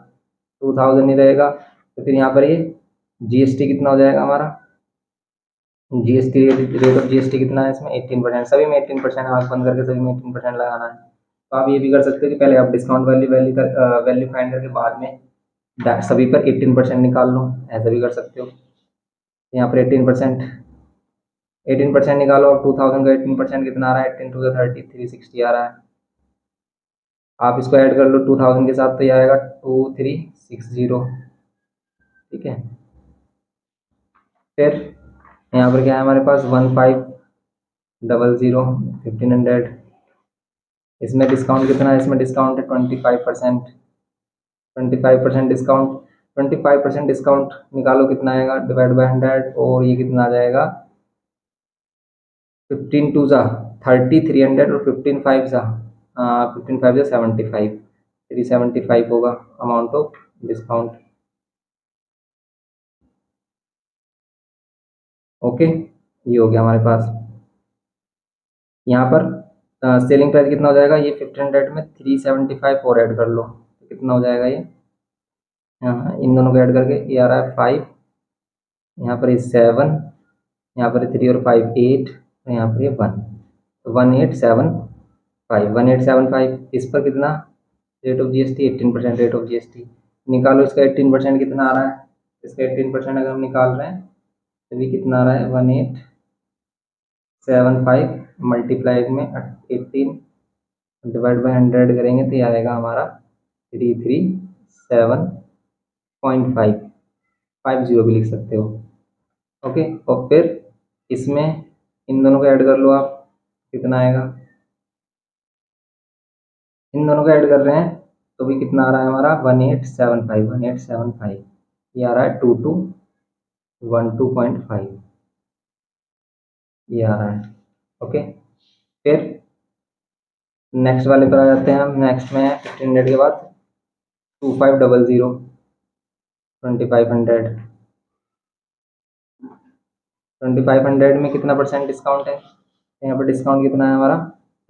2000 ही रहेगा। तो फिर यहाँ पर ये जीएसटी कितना हो जाएगा हमारा, जीएसटी रेट ऑफ जीएसटी कितना है इसमें 18%, सभी में 18%, आँख बंद करके सभी में 18% लगाना है। तो आप ये भी कर सकते हो कि पहले आप डिस्काउंट वैल्यू वैल्यू फाइंड करके बाद में सभी पर 18% निकाल लो, ऐसा भी कर सकते हो। यहाँ पर 18% निकालो, अब 2000 का 18% कितना आ रहा है, 18 टू 30, 360 आ रहा है। आप इसको ऐड कर लो 2000 के साथ, तो ये आएगा 2360, ठीक है। फिर यहाँ पर क्या है हमारे पास 1500, 1500, इसमें डिस्काउंट कितना है, इसमें डिस्काउंट है 25%, 25% डिस्काउंट, 25% डिस्काउंट निकालो कितना आएगा, डिवाइड बाय 100, और ये कितना आ जाएगा, 15 टू ज़ा 30, 300 और 15 फाइव ज़ा 15 फाइव ज़ा 75, 375 होगा अमाउंट ऑफ डिस्काउंट। ओके, ये हो गया हमारे पास। यहाँ पर सेलिंग प्राइस कितना हो जाएगा, ये 1500 में 375 और ऐड कर लो तो कितना हो जाएगा ये, हाँ इन दोनों को ऐड करके ये आ रहा है 5, यहाँ पर ये 7, यहाँ पर 3 और 5 8, और यहाँ पर ये 1, 1875, 1875। इस पर कितना rate of GST, 18% rate of GST निकालो। इसका 18% कितना आ रहा है, इसका 18% अगर हम निकाल रहे हैं तो भी कितना आ रहा है, 1875 मल्टीप्लाइड में 18 डिवाइड बाय 100 करेंगे तो ये आएगा हमारा 337.5, 50 भी लिख सकते हो। ओके, और फिर इसमें इन दोनों को ऐड कर लो आप, कितना आएगा, इन दोनों को ऐड कर रहे हैं तो भी कितना आ रहा है हमारा 1875, 1875 ये आ रहा है 2212.5 ये आ रहा है। ओके, फिर नेक्स्ट वाले पर आ जाते हैं हम। नेक्स्ट में 1500 के बाद 2500, 2500, 2500 में कितना परसेंट डिस्काउंट है, तो यहाँ पर डिस्काउंट कितना है हमारा,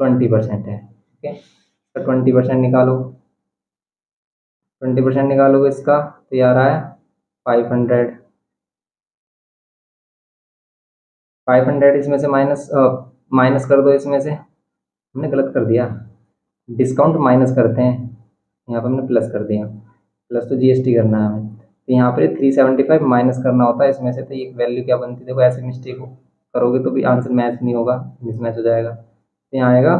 20% है। ओके, तो 20% निकालो, 20% निकालोगे इसका तो ये आ रहा है 500, 500 इसमें से माइनस कर दो, इसमें से हमने गलत कर दिया, डिस्काउंट माइनस करते हैं, यहाँ पर हमने प्लस कर दिया, प्लस तो जीएसटी करना है हमें, तो यहाँ पर 375 माइनस करना होता है इसमें से, तो ये वैल्यू क्या बनती है, देखो ऐसे मिस्टेक करोगे तो भी आंसर मैच नहीं होगा, मिसमैच हो जाएगा। तो यहाँ आएगा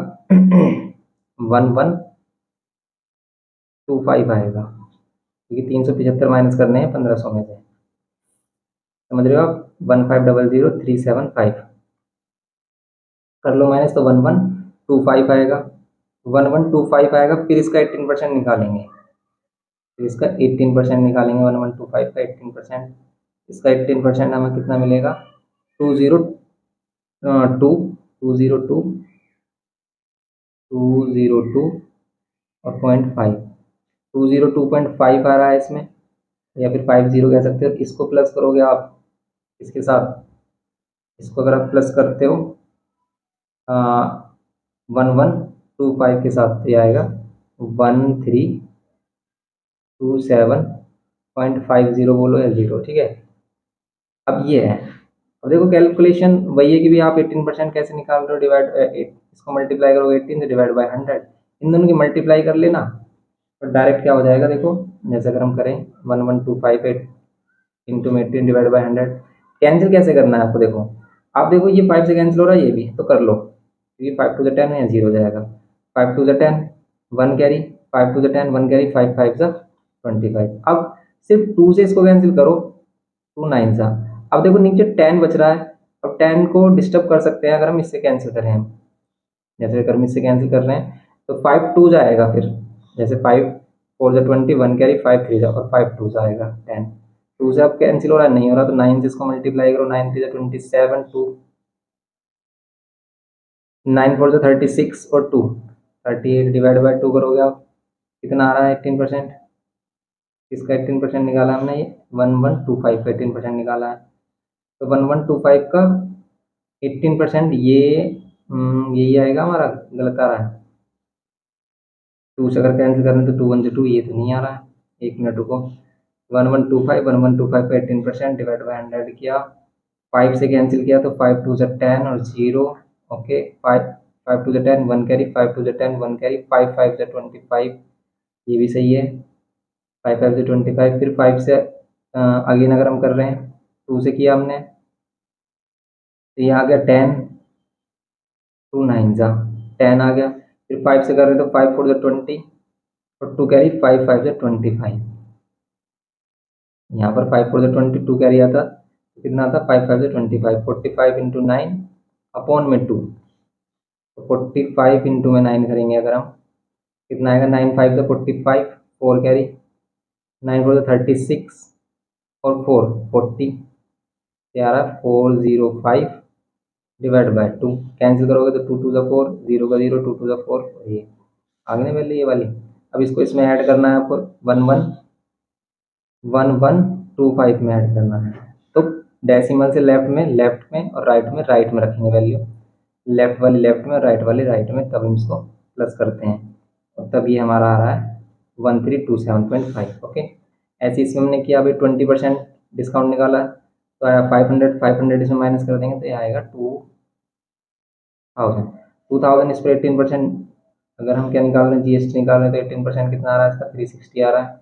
1125 आएगा, क्योंकि 375 माइनस करने हैं 1500 में से, समझ रहे हो आप, 1500375 कर लो माइनस तो 1125 आएगा, 1125 आएगा। फिर इसका 18% निकालेंगे, फिर इसका 18% निकालेंगे, 1125 का 18%, इसका 18% हमें कितना मिलेगा, 202 और 0.5, 202.5 आ रहा है इसमें, या फिर 50 कह सकते हो। इसको प्लस करोगे आप इसके साथ, इसको अगर आप प्लस करते हो 1125 के साथ तो ये आएगा 1327.50 बोलो या 0, ठीक है। अब ये है, अब देखो कैलकुलेशन वही है कि भी आप 18% कैसे निकाल रहे हो, डिवाइड इसको मल्टीप्लाई करोगे 18 से डिवाइड बाय 100, इन दोनों की मल्टीप्लाई कर लेना तो डायरेक्ट क्या हो जाएगा, देखो जैसे अगर हम करें 1125 इंटू में 18 डिवाइड बाय 100, कैंसिल कैसे करना है आपको, देखो आप देखो ये 5 से कैंसिल हो रहा है, ये भी तो कर लो, क्योंकि 5 टू द 10 है, 0 हो जाएगा, 5 to the 10 1 carry, 5 to the 10 1 carry, 5 5 सा 25। अब सिर्फ 2 से इसको कैंसिल करो, 2 9 सा, अब देखो नीचे 10 बच रहा है, अब 10 को डिस्टर्ब कर सकते हैं अगर हम इससे कैंसिल करें, हम जैसे अगर हम इससे कैंसिल कर रहे हैं तो 5 2 जाएगा, फिर जैसे 5 4 द 20 1 कैरी, 5 3 जा और 5 2 जाएगा 10, 2 से अब कैंसिल हो रहा है, नहीं हो रहा तो 9 से इसको मल्टीप्लाई करो, 9 3 जा 27, 2 9 4 जा 36 और 2 38 डिवाइड बाय 2 करोगे आप, कितना आ रहा है 18%, इसका 18% निकाला हमने, ये 1125 का 18% निकाला है, तो 1125 का 18% ये यही आएगा हमारा, गलत आ रहा है, 2 से अगर कैंसिल करें तो 2 1 2, ये तो नहीं आ रहा है, एक मिनट रुको, 1125 का 18% डिवाइड बाय 100 किया, 5 से कैंसिल किया तो 5 2 से 10 और 0, okay 5 to the 10 1 carry, 5 to the 10 1 carry, 5 5 से 25, ये भी सही है, 5 5 से 25, फिर 5 से अगेन अगर हम कर रहे हैं 2 से किया हमने तो ये आ गया 10, 2 9 जा 10 आ गया, फिर 5 से कर रहे तो 5 4 से 20 और 2 कैरी, 5 5 से 25, यहाँ पर 5 4 से 22 कैरी आता तो कितना आता, 5 5 से 25, 45 इंटू 9 अपॉन में 2, तो 45 इंटू में 9 करेंगे अगर हम, कितना आएगा, 9 5 से 45, 4 कैरी, 9 4 36 और 4 40, ये आ रहा है 405 डिवाइड बाय 2। कैंसिल करोगे तो 2 2 ज़ा 4, 0 का 0, 2 2 ज़ा 4, ये आगे नहीं वैल्यू ये वाली। अब इसको इसमें ऐड करना है आपको, 1125 में ऐड करना है। तो डेसिमल से लेफ्ट में और राइट में रखेंगे वैल्यू, लेफ्ट वाली लेफ्ट में, राइट वाली राइट में, तब हम इसको प्लस करते हैं और तब ये हमारा आ रहा है 1327.5। ओके, ऐसे इसमें हमने किया, अभी 20% डिस्काउंट निकाला तो आया 500 इसमें माइनस कर देंगे तो ये आएगा 2000 इस पर 18%, अगर हम क्या निकाल रहे हैं, जीएसटी निकाल रहे हैं, तो 18% कितना आ रहा है इसका, 360 आ रहा है।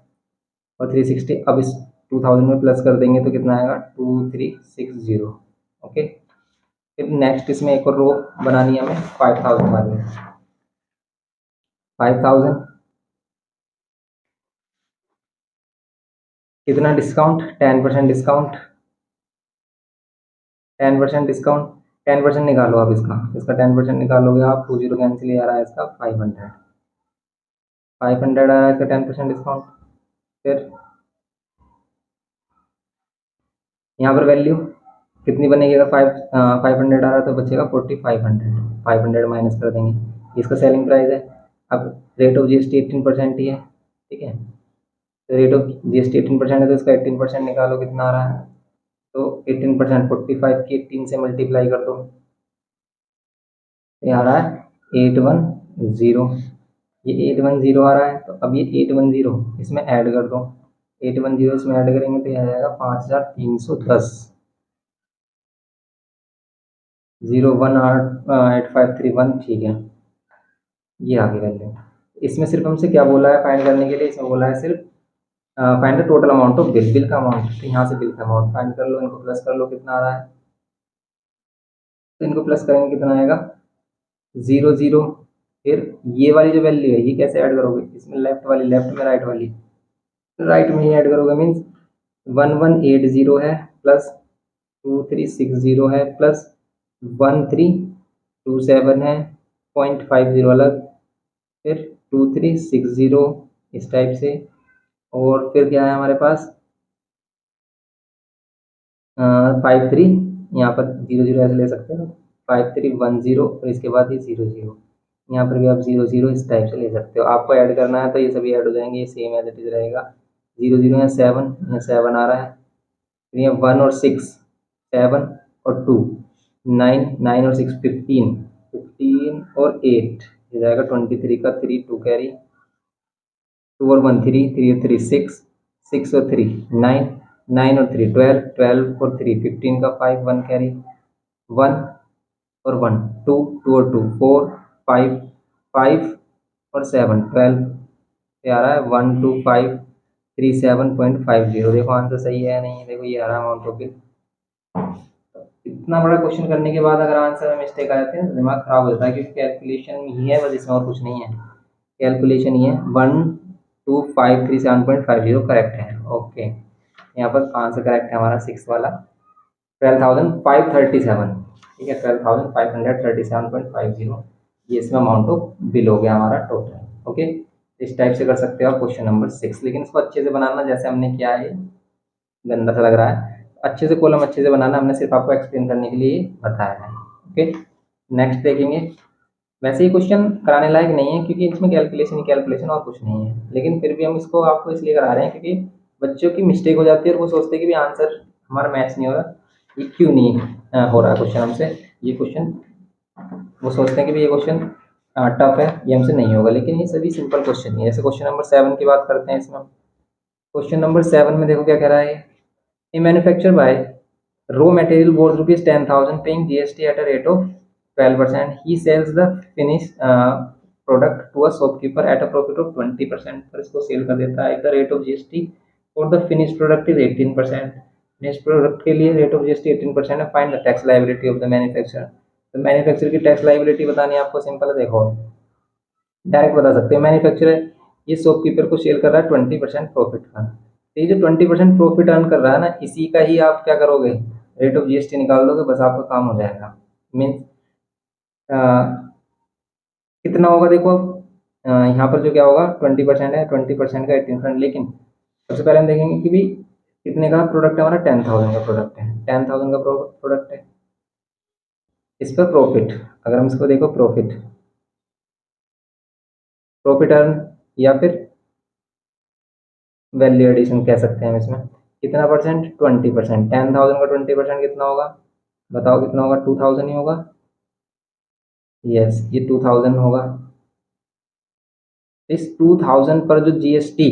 और 360 अब इस 2000 में प्लस कर देंगे तो कितना आएगा, 2360। ओके, फिर नेक्स्ट इसमें एक और रो बनानी है हमें 5000 वाली। 5000 कितना डिस्काउंट, 10% डिस्काउंट, 10% डिस्काउंट, 10% निकालो आप इसका 10% निकालोगे आप, 20 कैंसिल आ रहा है इसका 500 आ रहा है इसका 10% डिस्काउंट। फिर यहाँ पर वैल्यू कितनी बनेगी, अगर 500 आ रहा है तो बचेगा 4500, 500 माइनस कर देंगे, इसका सेलिंग प्राइस है। अब रेट ऑफ जीएसटी 18% ही है, ठीक है, तो रेट ऑफ जीएसटी 18% है तो इसका 18% निकालो, कितना आ रहा है, तो 18% 45 की 18 से मल्टीप्लाई कर दो, ये आ रहा है 810। ये 810 आ रहा है, तो अब ये 810 इसमें ऐड कर दो, 810 इसमें ऐड करेंगे तो ये आ जाएगा 5310, 0188531, ठीक है, ये आ गई वैल्यू। इसमें सिर्फ हमसे क्या बोला है फाइंड करने के लिए, इसमें बोला है सिर्फ find the total amount of bill का अमाउंट, तो यहाँ से बिल का अमाउंट फाइंड कर लो, इनको प्लस कर लो, कितना आ रहा है, तो इनको प्लस करेंगे कितना आएगा, 00। फिर ये वाली जो वैल्यू है ये कैसे ऐड करोगे, इसमें लेफ्ट वाली लेफ्ट में, राइट वाली राइट में ही ऐड करोगे, मीन्स 1180 है प्लस 2360 है प्लस 1327 है, 0.50 अलग, फिर 2360 इस टाइप से, और फिर क्या है हमारे पास 53, यहाँ पर 00 ऐसे ले सकते हो, 5310 और इसके बाद ये 00, यहाँ पर भी आप 00 इस टाइप से ले सकते हो। आपको ऐड करना है तो ये सभी ऐड हो जाएंगे, ये सेम एज इट इज रहेगा। 00 यहाँ 7, यहाँ 7 आ रहा है, फिर यहाँ 1 और 6, 7 और 2, 9, 9 और 6 15, 15 और 8 ये जाएगा 23 का 3 2 कैरी, 2 और 1 3, 3 और 3 6, 6 और 3 9, 9 और 3 12, 12 और 3 15 का 5 1 कैरी, 1 और 1 2, 2 और 2 4 5, 5 और 7 12, ये आ रहा है 125337.50। देखो आंसर सही है या नहीं, देखो ये आ रहा है अमाउंट ऑफ बिल। इतना बड़ा क्वेश्चन करने के बाद अगर आंसर में मिस्टेक आ जाती है तो दिमाग खराब हो जाता है, क्योंकि कैलकुलेशन ही है बस, इसमें और कुछ नहीं है, कैलकुलेशन ही है। 12537.50 करेक्ट है। ओके, यहाँ पर आंसर करेक्ट है हमारा 6 वाला 12,537, ठीक है, 12,537.50, ये इसमें अमाउंट ऑफ बिल हो गया हमारा टोटल। ओके, इस टाइप से कर सकते हो आप क्वेश्चन नंबर 6, लेकिन इसको अच्छे से बनाना, जैसे हमने किया है, गंदा सा लग रहा है, अच्छे से कॉलम अच्छे से बनाना, हमने सिर्फ आपको एक्सप्लेन करने के लिए बताया है। ओके, नेक्स्ट देखेंगे। वैसे ही क्वेश्चन कराने लायक नहीं है, क्योंकि इसमें कैलकुलेशन ही कैलकुलेशन और कुछ नहीं है, लेकिन फिर भी हम इसको आपको इसलिए करा रहे हैं क्योंकि बच्चों की मिस्टेक हो जाती है और वो सोचते हैं कि भी आंसर हमारा मैच नहीं हो रहा, ये क्यों नहीं हो रहा क्वेश्चन हमसे, ये क्वेश्चन वो सोचते हैं कि भी ये क्वेश्चन टफ है, ये हमसे नहीं होगा, लेकिन ये सभी सिंपल क्वेश्चन है। जैसे क्वेश्चन नंबर 7 की बात करते हैं, इसमें क्वेश्चन नंबर 7 में देखो क्या कह रहा है, a manufacture buy raw material worth rupees 10,000 paying GST at a rate of 12%. He sells the finished product to a shopkeeper at a profit of 20%, पर इसको सेल कर देता है। The rate of GST for the finished product is 18%. finished product के लिए rate of GST 18% है। Find the tax liability of the manufacturer. तो manufacture की टैक्स लाइबिलिटी बतानी है आपको, सिंपल है, देखो डायरेक्ट बता सकते हैं। मैन्युफैक्चरर ये शॉपकीपर को सेल कर रहा है 20% प्रॉफिट का, तो ये जो 20% प्रॉफिट अर्न कर रहा है ना, इसी का ही आप क्या करोगे, रेट ऑफ जीएसटी निकाल दोगे, बस आपका काम हो जाएगा। मीन्स कितना होगा देखो, अब यहाँ पर जो क्या होगा 20% है, 20% का 18%, लेकिन सबसे पहले हम देखेंगे कि भाई कितने का प्रोडक्ट है हमारा, 10,000 का प्रोडक्ट है, 10,000 का प्रोडक्ट है। इस पर प्रॉफिट, अगर हम इसको देखो प्रॉफिट, प्रॉफिट अर्न या फिर वैल्यू एडिशन कह सकते हैं हम इसमें, कितना परसेंट, 20%। 10,000 का 20% कितना होगा, बताओ कितना होगा, 2,000 ही होगा। यस, ये 2,000 होगा। इस 2,000 पर जो जीएसटी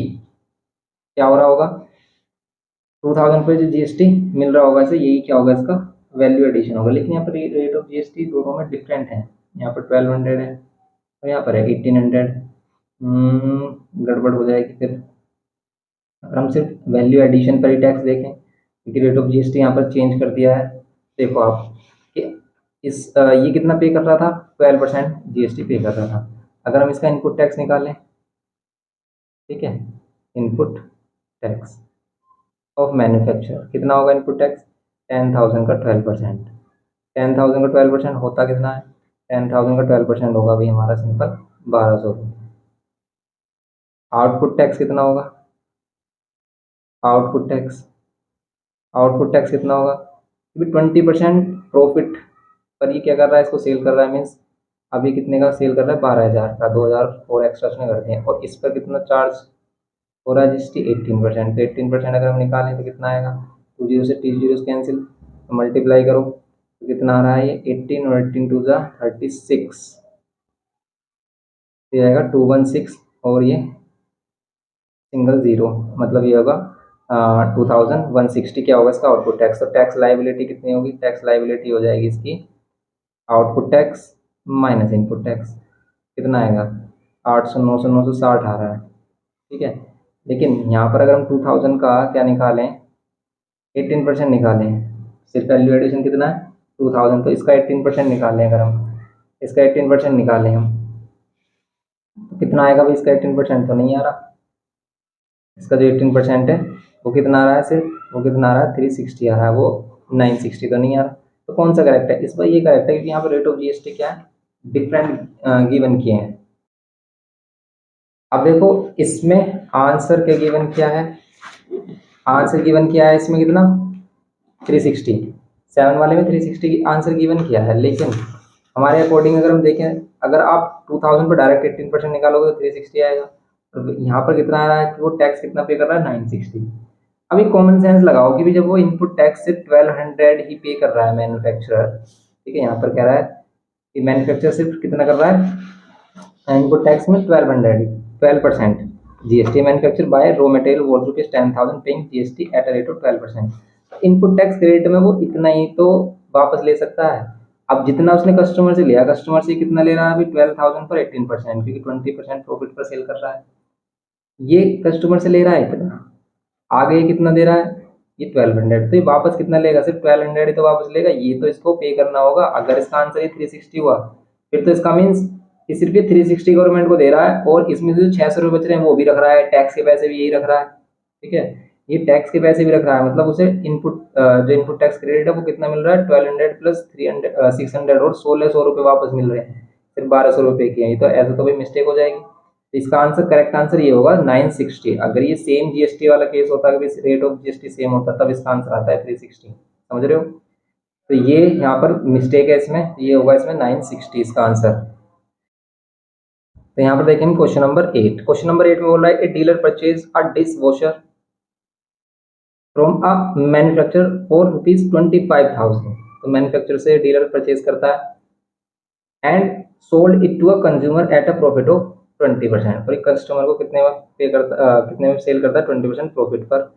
क्या हो रहा होगा, 2,000 पर जो जीएसटी मिल रहा होगा इसे, यही क्या होगा, इसका वैल्यू एडिशन होगा। लेकिन यहाँ पर रेट ऑफ जीएसटी दोनों में डिफरेंट है, यहाँ पर 1,200 है और यहाँ पर है 1,800। गड़बड़ हो जाएगी फिर अगर हम सिर्फ वैल्यू एडिशन पर ही टैक्स देखें, क्योंकि रेट ऑफ जीएसटी यहाँ पर चेंज कर दिया है। देखो आप कि ये कितना पे कर रहा था, 12% जीएसटी पे कर रहा था। अगर हम इसका इनपुट टैक्स निकालें, ठीक है, इनपुट टैक्स ऑफ मैन्युफैक्चर कितना होगा इनपुट टैक्स, 10,000 का 12%। 10,000 का 12% होता कितना है, 10,000 का 12% होगा भाई हमारा सिंपल 1,200 रुपये। आउटपुट टैक्स कितना होगा, आउटपुट टैक्स, आउटपुट टैक्स कितना होगा, 20% प्रॉफिट पर ये क्या कर रहा है, इसको सेल कर रहा है, मीन्स अभी कितने का सेल कर रहा है, 12,000 का, 2,000 और एक्स्ट्रा उसने कर दिए हैं। और इस पर कितना चार्ज हो रहा है जीएसटी, 18%। तो 18% अगर हम निकालें तो कितना आएगा, 2 जीरो से 30 कैंसिल, तो मल्टीप्लाई करो तो कितना आ रहा है, ये 18 और 18 टू जा 36, ये आएगा 216 और ये सिंगल जीरो, मतलब ये होगा 2,160 क्या होगा इसका आउटपुट टैक्स। तो टैक्स लाइबिलिटी कितनी होगी, टैक्स लाइबिलिटी हो जाएगी इसकी output tax minus input tax, कितना आएगा, 800 900 आ रहा है, ठीक है। लेकिन यहाँ पर अगर हम 2,000 का क्या निकालें, 18% निकालें, सिर्फ वैल्यू एडिशन कितना है 2,000, तो इसका 18% निकालें, अगर हम इसका 18% निकालें हम, तो कितना आएगा भाई, इसका 18% तो नहीं आ रहा, इसका जो 18% है वो कितना आ रहा है, सिर्फ वो कितना आ रहा है 360 आ रहा है, वो 960 तो नहीं आ रहा। तो कौन सा करेक्ट है, इस पर ये करेक्ट है, क्योंकि यहाँ पर रेट ऑफ जीएसटी क्या है, डिफरेंट गिवन किए हैं। अब देखो इसमें आंसर क्या गिवन किया है, आंसर गिवन किया है इसमें कितना, 360, 7 वाले में 360 आंसर गिवन किया है। लेकिन हमारे अकॉर्डिंग अगर हम देखें, अगर आप 2,000 पर डायरेक्ट 18% निकालोगे तो 360 आएगा, और यहाँ पर कितना आ रहा है कि वो टैक्स कितना पे कर रहा है, 960। अभी कॉमन सेंस लगाओ कि भी जब वो इनपुट टैक्स सिर्फ 1,200 ही पे कर रहा है मैन्युफैक्चरर, ठीक है, यहाँ पर कह रहा है कि मैन्युफैक्चरर सिर्फ कितना कर रहा है इनपुट टैक्स में 1,200, 12% GST manufacture by raw material worth rupees 10,000 paying GST at a rate of 12%। Input tax credit में वो इतना ही तो वापस ले सकता है। अब जितना उसने कस्टमर से लिया, कस्टमर से कितना ले रहा है अभी, 12,000 पर 18%, क्योंकि 20% प्रॉफिट पर सेल कर रहा है, ये कस्टमर से ले रहा है इतना, आगे ये कितना दे रहा है, ये 1,200, तो ये वापस कितना लेगा, सिर्फ 1,200 ही तो वापस लेगा, ये तो इसको पे करना होगा। अगर इसका आंसर ये 360 हुआ, फिर तो इसका मीन्स ये सिर्फ ये 360 गवर्नमेंट को दे रहा है, और इसमें से जो 600 रुपये बच रहे हैं वो भी रख रहा है, टैक्स के पैसे भी यही रख रहा है, ठीक है, ये टैक्स के पैसे भी रख रहा है, मतलब उसे इनपुट जो इनपुट टैक्स क्रेडिट है वो कितना मिल रहा है, 1,200 प्लस 300 600 और 1,600 रुपये वापस मिल रहे हैं, सिर्फ 1,200 रुपये किए हैं, तो ऐसा तो भाई मिस्टेक हो जाएगी। तो इसका आंसर, करेक्ट आंसर ये होगा 960। अगर ये सेम जीएसटी वाला केस होता है, रेट ऑफ जीएसटी सेम होता, तब इसका आंसर आता है 360, समझ रहे हो। तो ये यहाँ पर मिस्टेक है इसमें, ये होगा इसमें 960 इसका आंसर। तो यहाँ पर देखेंगे क्वेश्चन नंबर 8, क्वेश्चन नंबर 8 में बोल रहा है a dealer purchase a dish washer from a manufacture for ₹25,000। तो मैन्युफैक्चर से डीलर परचेज करता है and sold it to a consumer at a profit of 20%, और एक कस्टमर को कितने में पे करता, कितने में सेल करता है, 20% प्रॉफिट पर।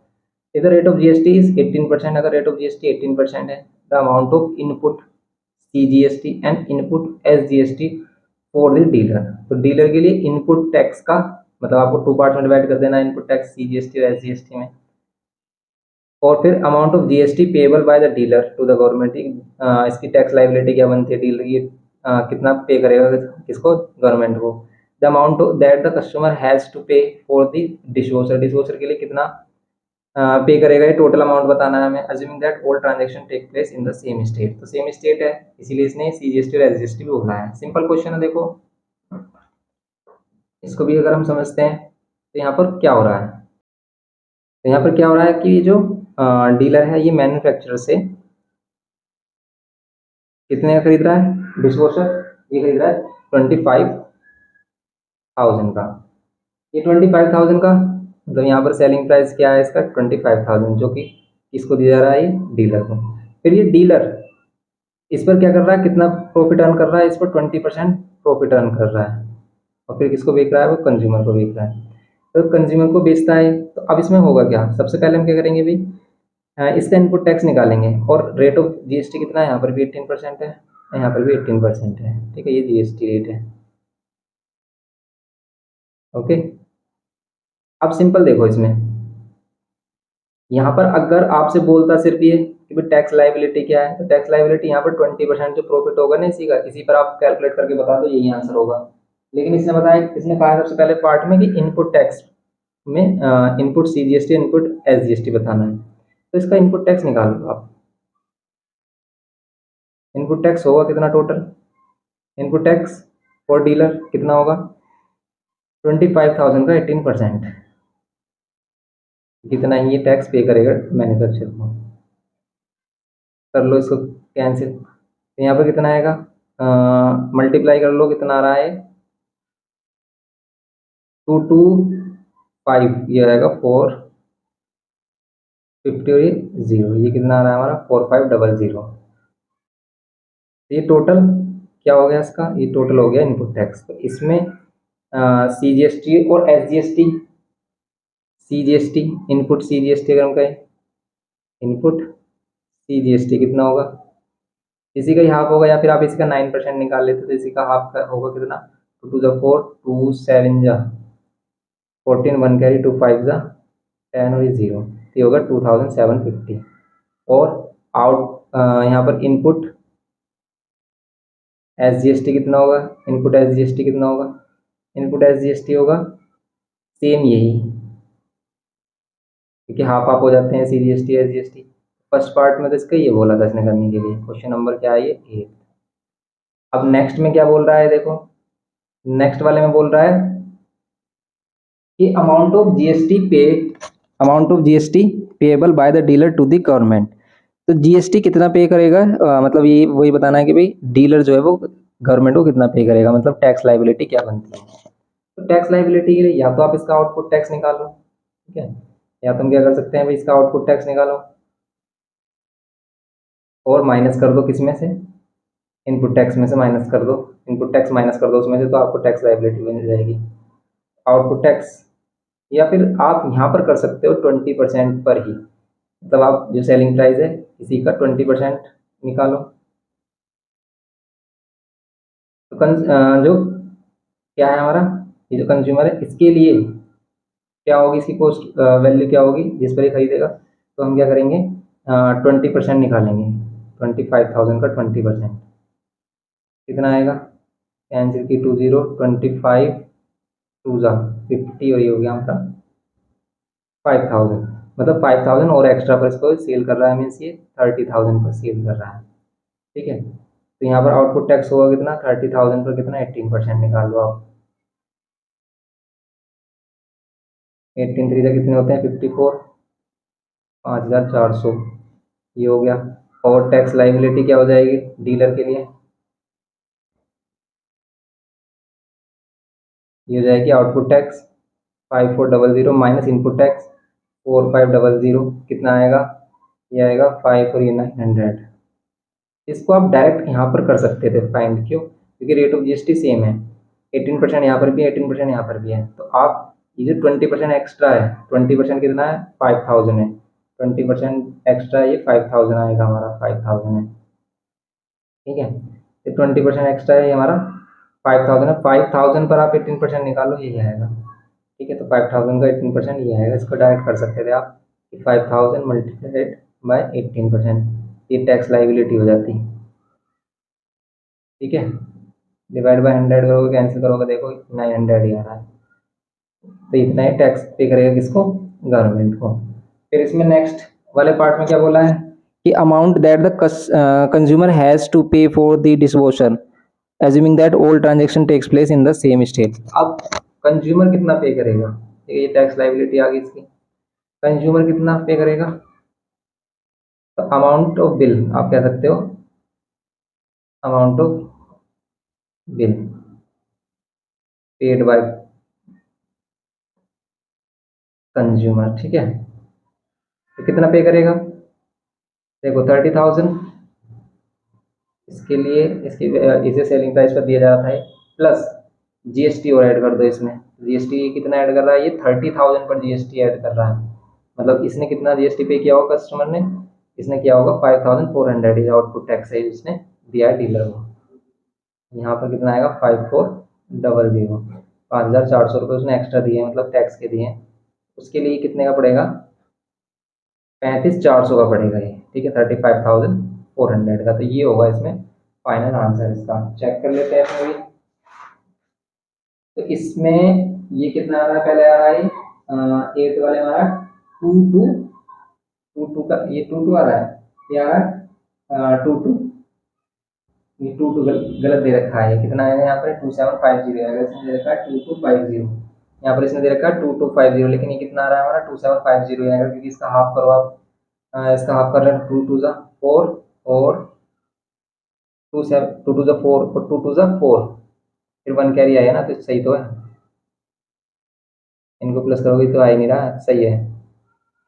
इधर रेट ऑफ जीएसटी इज 18%, अगर रेट ऑफ जीएसटी 18% है, the amount of input CGST and input SGST for the dealer. तो डीलर के लिए इनपुट टैक्स का मतलब आपको 2 पार्ट में डिवाइड कर देना है, इनपुट टैक्स सीजीएसटी और एसजीएसटी में, और फिर amount of GST payable by the dealer to the government. इसकी टैक्स लाइबिलिटी क्या बनती है, डीलर की कितना पे करेगा किसको, गवर्नमेंट को। The amount that the customer has to pay for the dishwasher, dishwasher के लिए कितना पे करेगा, ये टोटल अमाउंट बताना है हमें। Assuming that all transaction take place in the same state, तो सेम स्टेट है इसीलिए इसने सीजीएसटी और एसजीएसटी भी बोला है। सिंपल क्वेश्चन है, देखो इसको भी अगर हम समझते हैं तो यहाँ पर क्या हो रहा है, तो यहाँ पर क्या हो रहा है कि जो डीलर है ये मैन्युफैक्चरर से कितने का खरीद रहा है डिशवॉशर, ये खरीद रहा है 25,000 का। ये 25,000 का मतलब यहाँ पर सेलिंग प्राइस क्या है इसका 25,000, जो कि किसको दिया जा रहा है, ये डीलर को। फिर ये डीलर इस पर क्या कर रहा है, कितना प्रॉफिट अर्न कर रहा है, इस पर 20% प्रॉफिट अर्न कर रहा है। और फिर किसको बेच रहा है, वो कंज्यूमर को बेच रहा है। तो कंज्यूमर को बेचता है, तो अब इसमें होगा क्या, सबसे पहले हम क्या करेंगे भाई, इसका इनपुट टैक्स निकालेंगे। और रेट ऑफ जीएसटी कितना है, यहाँ पर भी 18% है, यहाँ पर भी 18% है। ठीक है, ये जीएसटी रेट है। ओके, अब सिंपल देखो इसमें, यहाँ पर अगर आपसे बोलता सिर्फ ये कि भाई टैक्स लाइबिलिटी क्या है, तो टैक्स लाइबिलिटी यहाँ पर 20% जो प्रॉफिट होगा ना इसी का, इसी पर आप कैलकुलेट करके बता दो, यही आंसर होगा। लेकिन इसने बताया, इसने कहा सबसे पहले पार्ट में कि इनपुट टैक्स में इनपुट सीजीएसटी, इनपुट एसजीएसटी बताना है। तो इसका इनपुट टैक्स निकाल लो आप। इनपुट टैक्स होगा कितना total, input tax for dealer कितना होगा 25,000 का 18%, कितना ही ये टैक्स पे करेगा मैन्युफैक्चर को। कर लो इसको कैंसिल, तो यहाँ पर कितना आएगा, मल्टीप्लाई कर लो, कितना आ रहा है 225, ये आएगा 450 और ये 0, ये कितना आ रहा है हमारा 4500। ये टोटल क्या हो गया इसका, ये टोटल हो गया इनपुट टैक्स। तो इसमें सीजीएसटी और एसजीएसटी, सीजीएसटी इनपुट सीजीएसटी अगर हम कहें, इनपुट सीजीएसटी कितना होगा, इसी का ही हाफ होगा, या फिर आप इसी का 9% निकाल लेते तो इसी का हाफ का होगा कितना, 2 2 4 2 7 जा 14, 1 कैरी 2 5 जा 10 और ये 0, ये होगा 2750। और आउट यहाँ पर input S G S T कितना होगा, input S G S T कितना होगा, input S G S T होगा सेम यही, क्योंकि हाफ हाफ हो जाते हैं C G S T S G S T. First part में तो इसका ये बोला था इसने करने के लिए, क्वेश्चन नंबर क्या है ये 8। अब नेक्स्ट में क्या बोल रहा है देखो, नेक्स्ट वाले में बोल रहा है कि amount of GST pay, amount of GST payable by the dealer to the government. तो जीएसटी कितना पे करेगा, मतलब ये वही बताना है कि भाई डीलर जो है वो गवर्नमेंट को कितना पे करेगा, मतलब टैक्स लाइबिलिटी क्या बनती है। तो टैक्स लाइबिलिटी के लिए या तो आप इसका आउटपुट टैक्स निकालो, ठीक है, या तुम क्या कर सकते हैं भाई, इसका आउटपुट टैक्स निकालो और माइनस कर दो किस में से, इनपुट टैक्स में से माइनस कर दो, इनपुट टैक्स माइनस कर दो उसमें से, तो आपको टैक्स लाइबिलिटी मिल जाएगी आउटपुट टैक्स। या फिर आप यहाँ पर कर सकते हो 20% पर ही, मतलब आप जो सेलिंग प्राइस है इसी का 20% निकालो। तो जो क्या है हमारा, ये जो कंज्यूमर है इसके लिए क्या होगी, इसकी कॉस्ट वैल्यू क्या होगी जिस पर ये खरीदेगा, तो हम क्या करेंगे 20% निकालेंगे, 25,000 का 20% कितना आएगा, कैंसिल की 20, 25 2 जा 50 और ये हो गया हमारा 5,000, मतलब 5,000 और एक्स्ट्रा पर इसको सेल कर रहा है, मीन्स ये 30,000 पर सेल कर रहा है। ठीक है, तो यहाँ पर आउटपुट टैक्स होगा कितना 30,000 पर कितना 18% निकाल लो आप, 18 3 कितने होते हैं 54, 5,400 ये हो गया। और टैक्स लाइबिलिटी क्या हो जाएगी डीलर के लिए, ये हो जाएगी output tax 5400 minus input tax 4500, कितना आएगा, ये आएगा 5 और ये 900। इसको आप डायरेक्ट यहाँ पर कर सकते थे फाइंड, क्यों, क्योंकि रेट ऑफ जीएसटी सेम है, 18% यहाँ पर भी है 18% यहाँ पर भी है। तो आप ये जो 20% एक्स्ट्रा है, 20% कितना है 5,000 है, 20% एक्स्ट्रा ये 5,000 आएगा हमारा, 5,000 है। ठीक है, तो 20% एक्स्ट्रा है ये हमारा 5,000 है, 5,000 पर आप 18% निकालो ये आएगा। ठीक है, तो 5,000 का 18% ये आएगा, इसको डायरेक्ट कर सकते थे आप, 5,000 मल्टीप्लाइड बाय 18%, ये टैक्स लाइबिलिटी हो जाती है। ठीक है, डिवाइड बाय 100 करोगे, कैंसिल करोगे, देखो 900 ही आ रहा है, तो इतना ही टैक्स पे करेगा किसको, गवर्नमेंट को। फिर इसमें नेक्स्ट वाले पार्ट में क्या बोला है कि amount that the consumer has to pay for the dishwasher assuming that all transaction takes place in the same state. अब कंज्यूमर कितना पे करेगा, ये टैक्स लाइबिलिटी आ गई इसकी, कंज्यूमर कितना पे करेगा, तो अमाउंट ऑफ बिल आप कह सकते हो, amount of bill paid by consumer, ठीक है। तो कितना पे करेगा, देखो 30,000 इसके लिए, इसकी इसे सेलिंग प्राइस पर दिया जा रहा है, प्लस जीएसटी और ऐड कर दो इसमें। जीएसटी कितना ऐड कर रहा है, ये 30,000 पर जीएसटी ऐड कर रहा है, मतलब इसने कितना जीएसटी पे किया होगा कस्टमर ने, इसने किया होगा 5,400 इज आउटपुट टैक्स है इसने दिया है डीलर को। यहाँ पर कितना आएगा 5400, 5,400 रुपये उसने एक्स्ट्रा दिए हैं, मतलब टैक्स के दिए हैं। उसके लिए कितने का पड़ेगा, 35,400 का पड़ेगा ये, ठीक है, 35,400 का। तो ये होगा इसमें फाइनल आंसर इसका। चेक कर लेते हैं इसमें भी। तो इसमें ये कितना आ रहा है, पहले आ रहा है 8 वाले में आ रहा है 22 का, ये 22 आ रहा है, ये आ रहा है 22, ये 22 गलत दे रखा है। कितना आएगा यहाँ पर 2750 आएगा, इसने दे रखा है 2250, यहाँ पर इसने दे रखा है 2250, लेकिन ये कितना आ रहा है हमारा 2750 आएगा, क्योंकि इसका हाफ करो आप, इसका हाफ कर रहे हैं 2 2 जा 4 और 2 2 जा 4 और 2 2 जा 4, फिर 1 कैरी आया ना, तो सही तो है, इनको प्लस करोगे तो आ ही नहीं रहा, सही है,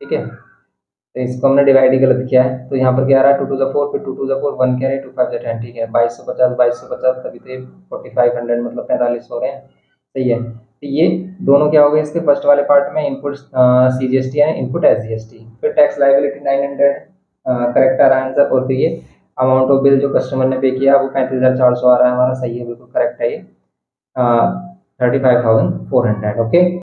ठीक है। तो इसको हमने डिवाइड ही गलत किया है, तो यहाँ पर क्या आ रहा है 2 2 जा 4, फिर 2 2 जा 4, 1 कैरी 2 5 जा 10, ठीक है, 2250 तभी तो ये 4500 मतलब 45 हो रहे हैं, सही है। तो ये दोनों क्या हो गए इसके फर्स्ट वाले पार्ट में, इनपुट सीजीएसटी है, इनपुट एसजीएसटी, फिर टैक्स लाइबिलिटी 900 करेक्ट आ रहा है आंसर, और फिर ये अमाउंट ऑफ बिल जो कस्टमर ने पे किया वो 35,400 आ रहा है हमारा, सही है, बिल्कुल करेक्ट है ये 35,400, ओके।